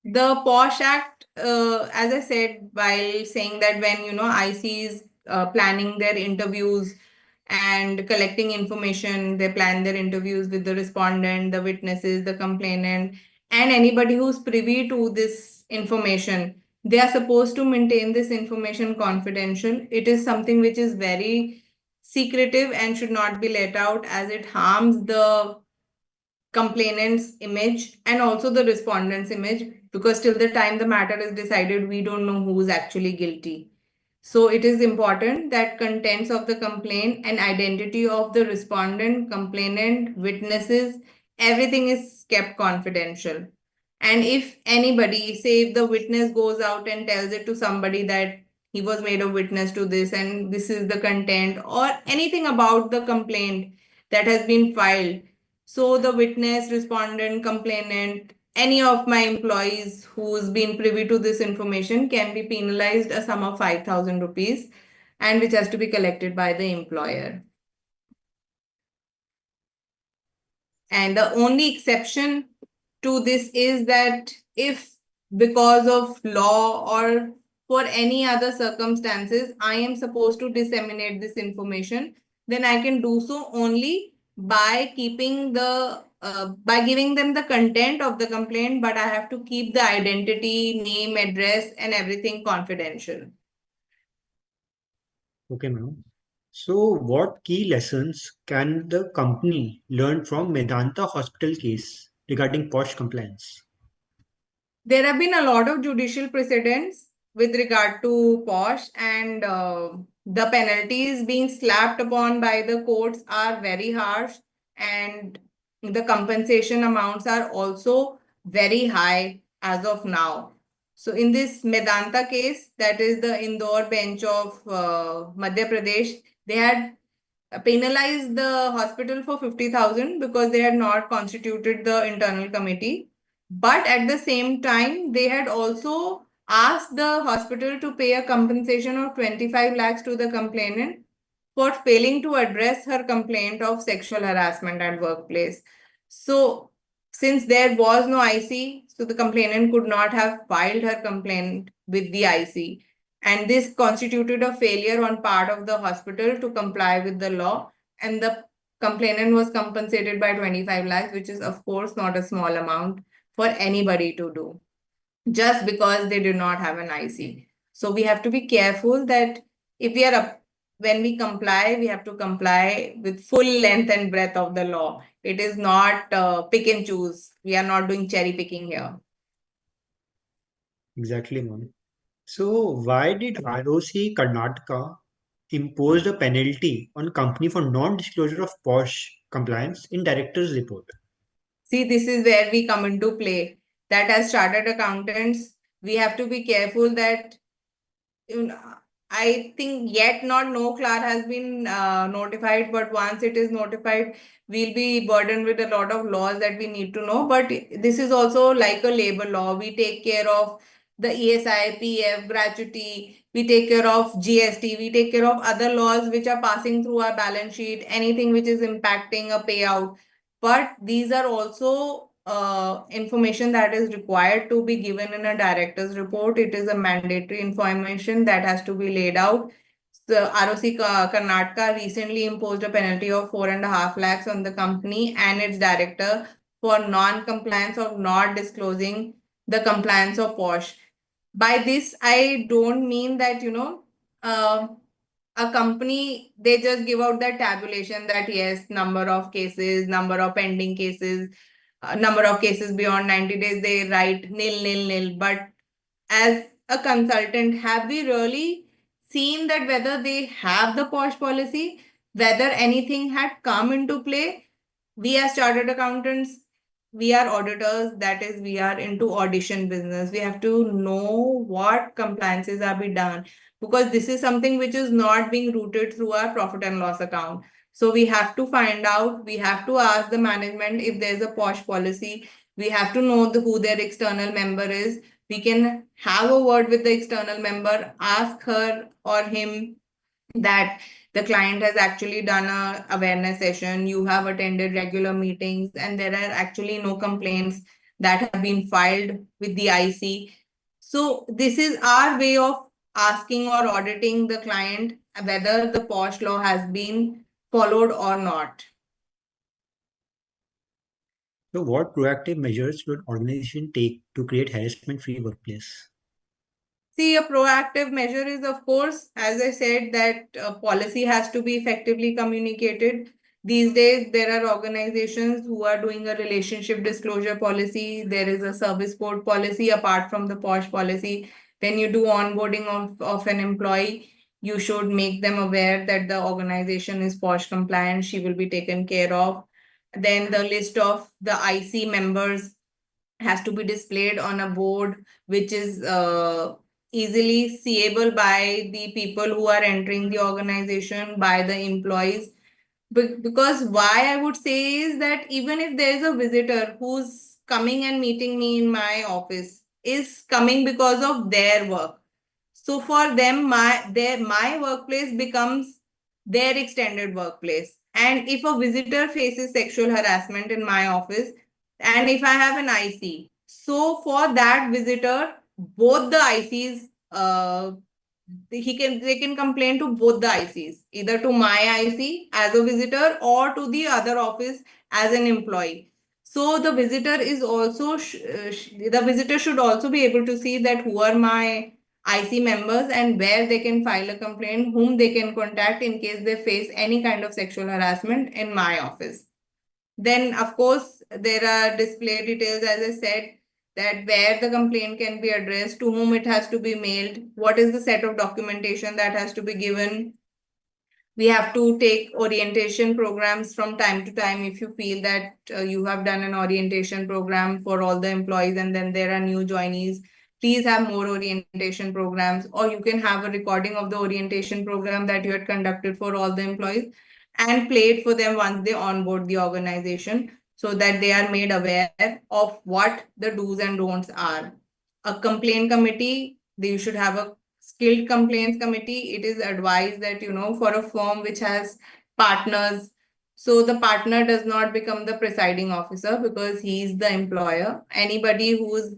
The POSH Act, as I said, while saying that when IC is planning their interviews and collecting information, they plan their interviews with the respondent, the witnesses, the complainant, and anybody who's privy to this information. They are supposed to maintain this information confidential. It is something which is very secretive and should not be let out as it harms the complainant's image and also the respondent's image, because till the time the matter is decided, we don't know who is actually guilty. So it is important that contents of the complaint and identity of the respondent, complainant, witnesses, everything is kept confidential. And if anybody, say if the witness goes out and tells it to somebody that he was made a witness to this and this is the content or anything about the complaint that has been filed, so the witness, respondent, complainant, any of my employees who's been privy to this information can be penalized a sum of 5,000 rupees, and which has to be collected by the employer. And the only exception to this is that if because of law or for any other circumstances, I am supposed to disseminate this information, then I can do so only by keeping by giving them the content of the complaint, but I have to keep the identity, name, address, and everything confidential. Okay, ma'am. So what key lessons can the company learn from Medanta hospital case regarding POSH compliance? There have been a lot of judicial precedents with regard to POSH, and the penalties being slapped upon by the courts are very harsh, and the compensation amounts are also very high as of now. So in this Medanta case, that is the Indore bench of Madhya Pradesh, they had penalized the hospital for 50,000 because they had not constituted the internal committee. But at the same time, they had also asked the hospital to pay a compensation of 25 lakhs to the complainant for failing to address her complaint of sexual harassment at workplace. So Since there was no IC, so the complainant could not have filed her complaint with the IC. And this constituted a failure on part of the hospital to comply with the law. And the complainant was compensated by 25 lakhs, which is, of course, not a small amount for anybody to do just because they do not have an IC. So we have to be careful that if we are up, when we comply, we have to comply with full length and breadth of the law. It is not pick and choose. We are not doing cherry picking here. Exactly, ma'am. So why did ROC Karnataka impose a penalty on company for non-disclosure of POSH compliance in director's report? See, this is where we come into play. That as chartered accountants, we have to be careful that I think yet not no CLAR has been notified, but once it is notified, we'll be burdened with a lot of laws that we need to know. But this is also like a labor law. We take care of the ESI, PF, gratuity, we take care of GST, we take care of other laws which are passing through our balance sheet, anything which is impacting a payout. But these are also information that is required to be given in a director's report. It is a mandatory information that has to be laid out. The ROC Karnataka recently imposed a penalty of 4.5 lakhs on the company and its director for non-compliance of not disclosing the compliance of POSH. By this, I don't mean that, a company, they just give out that tabulation that yes, number of cases, number of pending cases, number of cases beyond 90 days, they write nil, nil, nil. But as a consultant, have we really seen that whether they have the POSH policy, whether anything had come into play? We as chartered accountants, we are auditors, that is, we are into audition business. We have to know what compliances are being done because this is something which is not being routed through our profit and loss account. So we have to find out, we have to ask the management if there's a POSH policy. We have to know who their external member is. We can have a word with the external member, ask her or him that the client has actually done a awareness session, you have attended regular meetings, and there are actually no complaints that have been filed with the IC. So this is our way of asking or auditing the client whether the POSH law has been followed or not. So what proactive measures should organization take to create harassment-free workplace? See, a proactive measure is, of course, as I said, that policy has to be effectively communicated. These days, there are organizations who are doing a relationship disclosure policy. There is a service code policy apart from the POSH policy. When you do onboarding of an employee, you should make them aware that the organization is POSH compliant. She will be taken care of. Then the list of the IC members has to be displayed on a board which is easily seeable by the people who are entering the organization, by the employees. Because why I would say is that even if there is a visitor who's coming and meeting me in my office, is coming because of their work. So for them, my workplace becomes their extended workplace. And if a visitor faces sexual harassment in my office, and if I have an IC, so for that visitor, both the ICs, they can complain to both the ICs, either to my IC as a visitor or to the other office as an employee. So the visitor is also the visitor should also be able to see that who are my IC members and where they can file a complaint, whom they can contact in case they face any kind of sexual harassment in my office. Then, of course, there are display details, as I said, that where the complaint can be addressed, to whom it has to be mailed, what is the set of documentation that has to be given. We have to take orientation programs from time to time. If you feel that you have done an orientation program for all the employees and then there are new joinees, please have more orientation programs, or you can have a recording of the orientation program that you had conducted for all the employees and play it for them once they onboard the organization so that they are made aware of what the do's and don'ts are. A complaint committee, you should have a skilled complaints committee. It is advised that, for a firm which has partners, So the partner does not become the presiding officer because he's the employer. Anybody who's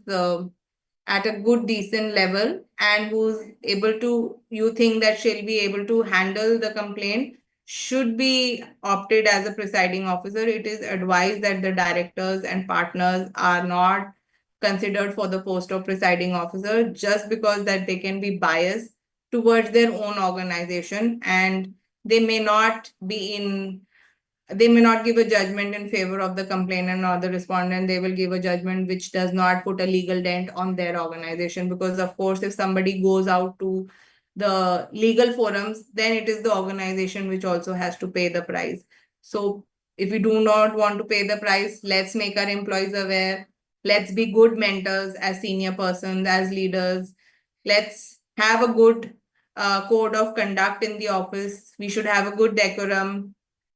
at a good, decent level and who's able to, you think that she'll be able to handle the complaint, should be opted as a presiding officer. It is advised that the directors and partners are not considered for the post of presiding officer just because that they can be biased towards their own organization, and they may not be in they may not give a judgment in favor of the complainant or the respondent. They will give a judgment which does not put a legal dent on their organization, because of course if somebody goes out to the legal forums, then it is the organization which also has to pay the price. So if we do not want to pay the price, let's make our employees aware. Let's be good mentors as senior persons, as leaders. Let's have a good code of conduct in the office. We should have a good decorum.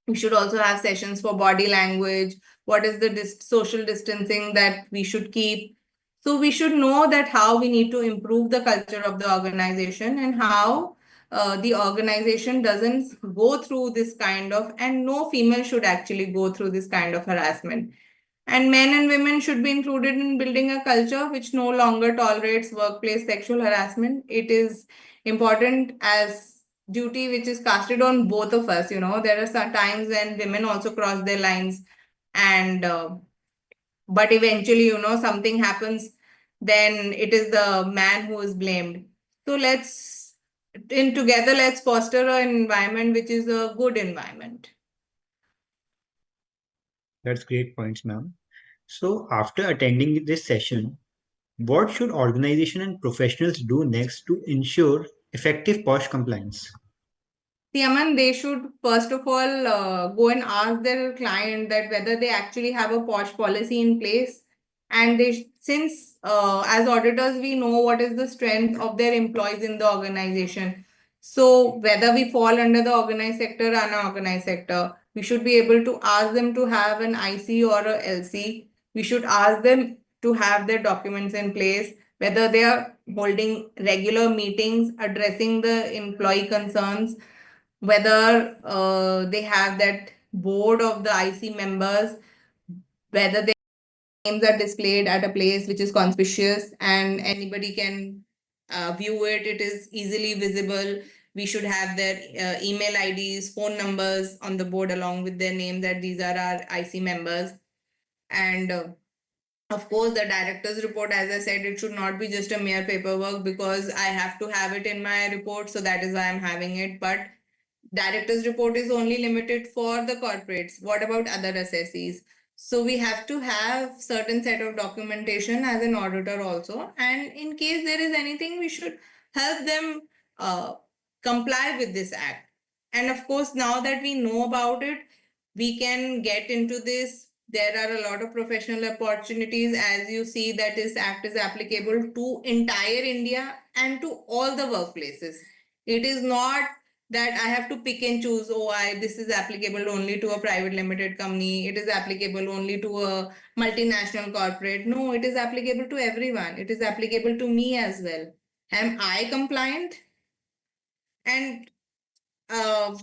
We should also have sessions for body language. What is the social distancing that we should keep? So we should know that how we need to improve the culture of the organization, and how the organization doesn't go through this kind of, and no female should actually go through this kind of harassment. And men and women should be included in building a culture which no longer tolerates workplace sexual harassment. It is important as duty which is casted on both of us. There are some times when women also cross their lines, and but eventually, something happens, then it is the man who is blamed. So let's foster an environment which is a good environment. That's great points, ma'am. So after attending this session, what should organization and professionals do next to ensure effective POSH compliance? See, Aman, they should first of all go and ask their client that whether they actually have a POSH policy in place. And since as auditors, we know what is the strength of their employees in the organization. So whether we fall under the organized sector or unorganized sector, we should be able to ask them to have an IC or a LC. We should ask them to have their documents in place, whether they are holding regular meetings, addressing the employee concerns, whether they have that board of the IC members, whether their names are displayed at a place which is conspicuous and anybody can view it, it is easily visible. We should have their email IDs, phone numbers on the board along with their name, that these are our IC members. And of course, the director's report, as I said, it should not be just a mere paperwork because I have to have it in my report. So that is why I'm having it. But director's report is only limited for the corporates. What about other assessees? So we have to have certain set of documentation as an auditor also. And in case there is anything, we should help them uh, comply with this act. And of course, now that we know about it, we can get into this. There are a lot of professional opportunities, as you see that this act is applicable to entire India and to all the workplaces. It is not that I have to pick and choose, oh, this is applicable only to a private limited company, it is applicable only to a multinational corporate. No, it is applicable to everyone. It is applicable to me as well. Am I compliant? And uh,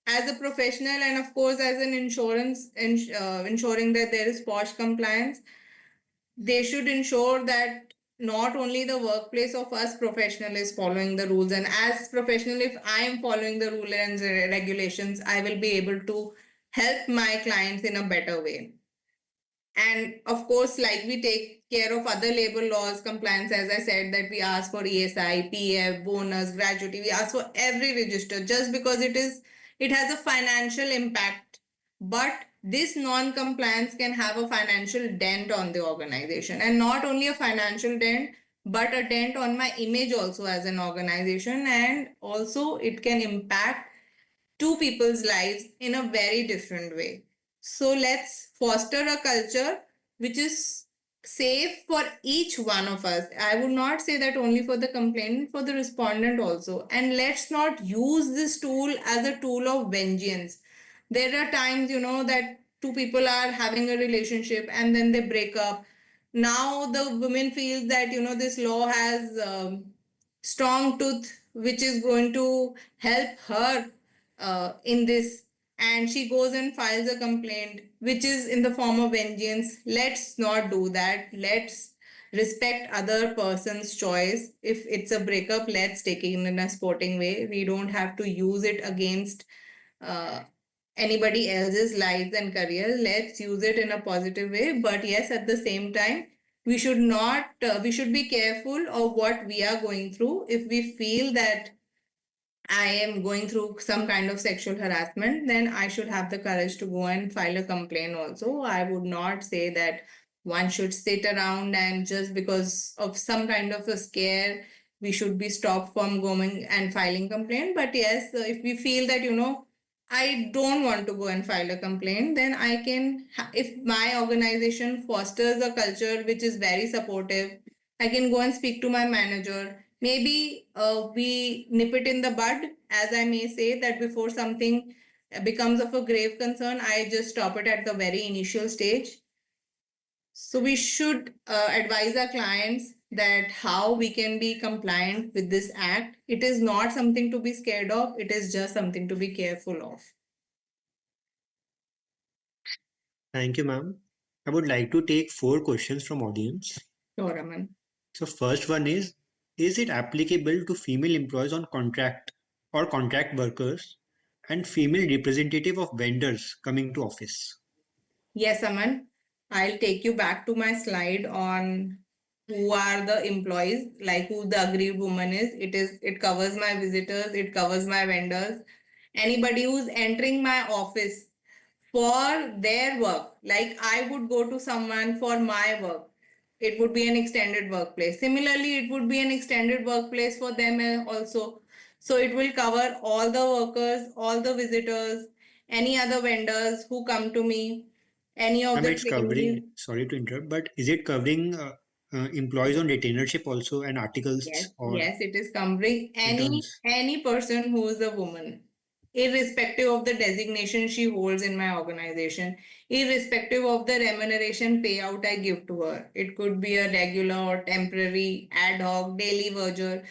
as a professional, and of course as an ensuring that there is POSH compliance, they should ensure that not only the workplace of us professional is following the rules, and as professional, if I am following the rules and regulations, I will be able to help my clients in a better way. And of course, like we take care of other labor laws compliance, as I said, that we ask for ESI, PF, bonus, gratuity, we ask for every register just because it has a financial impact. But this non-compliance can have a financial dent on the organization, and not only a financial dent, but a dent on my image also as an organization, and also it can impact two people's lives in a very different way. So let's foster a culture which is safe for each one of us. I would not say that only for the complainant, for the respondent also. And let's not use this tool as a tool of vengeance. There are times, that two people are having a relationship and then they break up. Now the woman feels that, this law has strong tooth which is going to help her in this. and she goes and files a complaint, which is in the form of vengeance. Let's not do that. Let's respect other person's choice. If it's a breakup, let's take it in a sporting way. We don't have to use it against uh, anybody else's lives and career. Let's use it in a positive way. But yes, at the same time, we should not, we should be careful of what we are going through. If we feel that I am going through some kind of sexual harassment, then I should have the courage to go and file a complaint also. I would not say that one should sit around and just because of some kind of a scare, we should be stopped from going and filing complaint. But yes, if we feel that, I don't want to go and file a complaint, then I can, if my organization fosters a culture which is very supportive, I can go and speak to my manager. Maybe we nip it in the bud, as I may say, that before something becomes of a grave concern, I just stop it at the very initial stage. So we should advise our clients that how we can be compliant with this act. It is not something to be scared of. It is just something to be careful of. Thank you, ma'am. I would like to take 4 questions from audience. Sure, Aman. So first one is it applicable to female employees on contract or contract workers and female representative of vendors coming to office? Yes, Aman. I'll take you back to my slide on who are the employees, like who the aggrieved woman is. It covers my visitors, it covers my vendors, anybody who's entering my office for their work. Like I would go to someone for my work. It would be an extended workplace. Similarly, it would be an extended workplace for them also. So it will cover all the workers, all the visitors, any other vendors who come to me, any of Ma'am, the it's trainees. covering, sorry to interrupt, but is it covering employees on retainership also and articles Yes, or yes, it is covering interns? any person who is a woman, irrespective of the designation she holds in my organization, irrespective of the remuneration payout I give to her. It could be a regular or temporary, ad hoc, daily verger.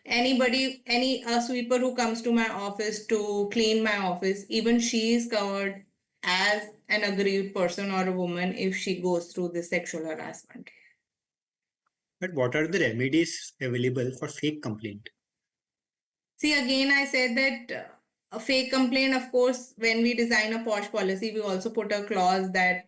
Anybody, any a sweeper who comes to my office to clean my office, even she is covered as an aggrieved person or a woman if she goes through this sexual harassment. But what are the remedies available for fake complaint? See, again, I said that a fake complaint, of course, when we design a POSH policy, we also put a clause that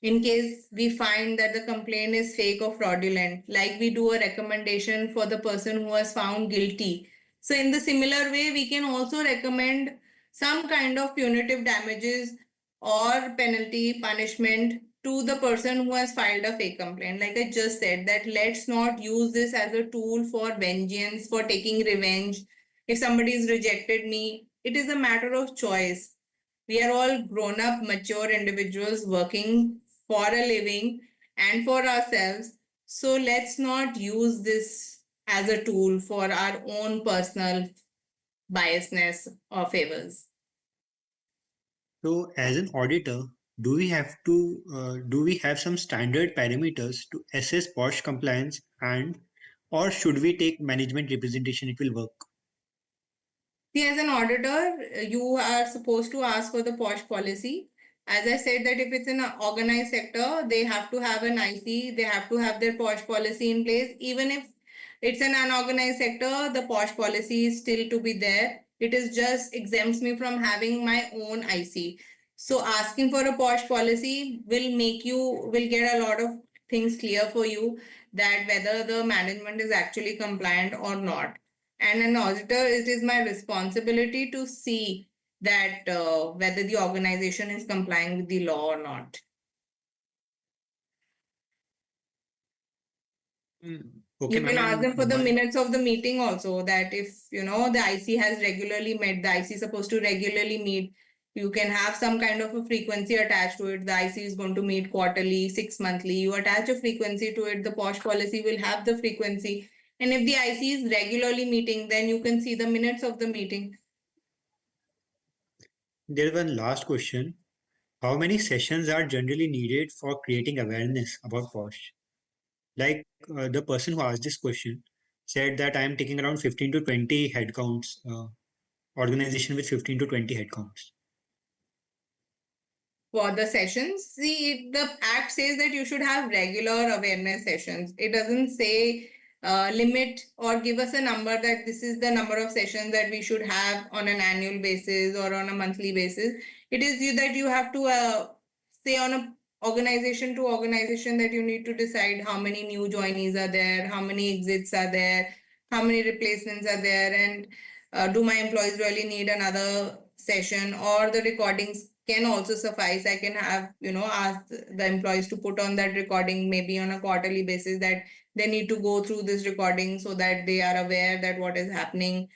in case we find that the complaint is fake or fraudulent, like we do a recommendation for the person who was found guilty. So, in the similar way, we can also recommend some kind of punitive damages or penalty punishment to the person who has filed a fake complaint. Like I just said, that let's not use this as a tool for vengeance, for taking revenge. If somebody has rejected me, it is a matter of choice. We are all grown up, mature individuals working for a living and for ourselves. So let's not use this as a tool for our own personal biasness or favors. So, as an auditor, do we have some standard parameters to assess POSH compliance and or should we take management representation? It will work. See, as an auditor, you are supposed to ask for the POSH policy. As I said, that if it's in an organized sector, they have to have an IC, they have to have their POSH policy in place. Even if it's an unorganized sector, the POSH policy is still to be there. It is just exempts me from having my own IC. So asking for a POSH policy will get a lot of things clear for you, that whether the management is actually compliant or not. And an auditor, it is my responsibility to see that whether the organization is complying with the law or not. Okay, You can ma'am. ask them for And the one, minutes of the meeting also, that if the IC has regularly met, the IC is supposed to regularly meet. You can have some kind of a frequency attached to it. The IC is going to meet quarterly, 6 monthly. You attach a frequency to it. The POSH policy will have the frequency. And if the IC is regularly meeting, then you can see the minutes of the meeting. there's one last question. How many sessions are generally needed for creating awareness about POSH? Like the person who asked this question said that I am taking around 15 to 20 headcounts, organization with 15 to 20 headcounts. for the sessions. See, the act says that you should have regular awareness sessions. It doesn't say limit or give us a number that this is the number of sessions that we should have on an annual basis or on a monthly basis. It is you that you have to say on a organization to organization that you need to decide how many new joinees are there, how many exits are there, how many replacements are there, and do my employees really need another session, or the recordings can also suffice. I can have, ask the employees to put on that recording maybe on a quarterly basis, that they need to go through this recording so that they are aware that what is happening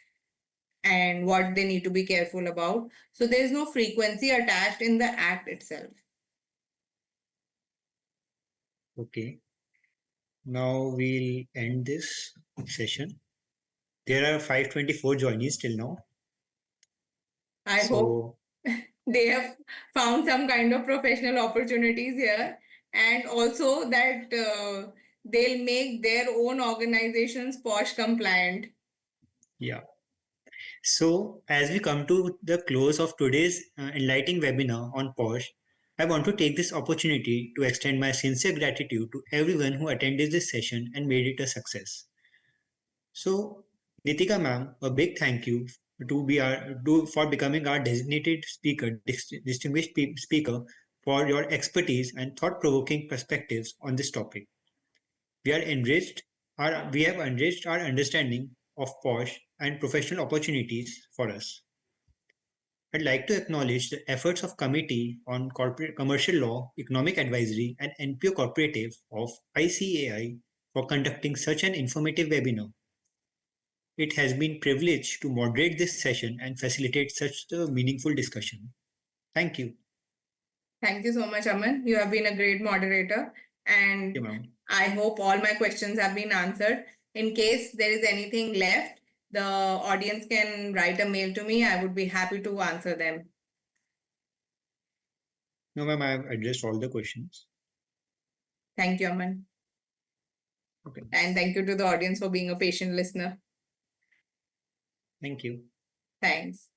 and what they need to be careful about. So there is no frequency attached in the act itself. Okay. Now we'll end this session. There are 524 joinees till now. I hope they have found some kind of professional opportunities here, and also that they'll make their own organizations POSH compliant. Yeah. So, as we come to the close of today's enlightening webinar on POSH, I want to take this opportunity to extend my sincere gratitude to everyone who attended this session and made it a success. So, Nitika ma'am, a big thank you for becoming our designated speaker, distinguished speaker, for your expertise and thought-provoking perspectives on this topic. We are enriched we have enriched our understanding of POSH and professional opportunities for us. I'd like to acknowledge the efforts of Committee on Corporate Commercial Law, Economic Advisory and NPO Cooperative of ICAI for conducting such an informative webinar. It has been privilege to moderate this session and facilitate such a meaningful discussion. Thank you. Thank you so much, Aman. You have been a great moderator, Thank you, and ma'am. I hope all my questions have been answered. In case there is anything left, the audience can write a mail to me. I would be happy to answer them. No, ma'am, I have addressed all the questions. Thank you, Aman. Okay. And thank you to the audience for being a patient listener. Thank you. Thanks.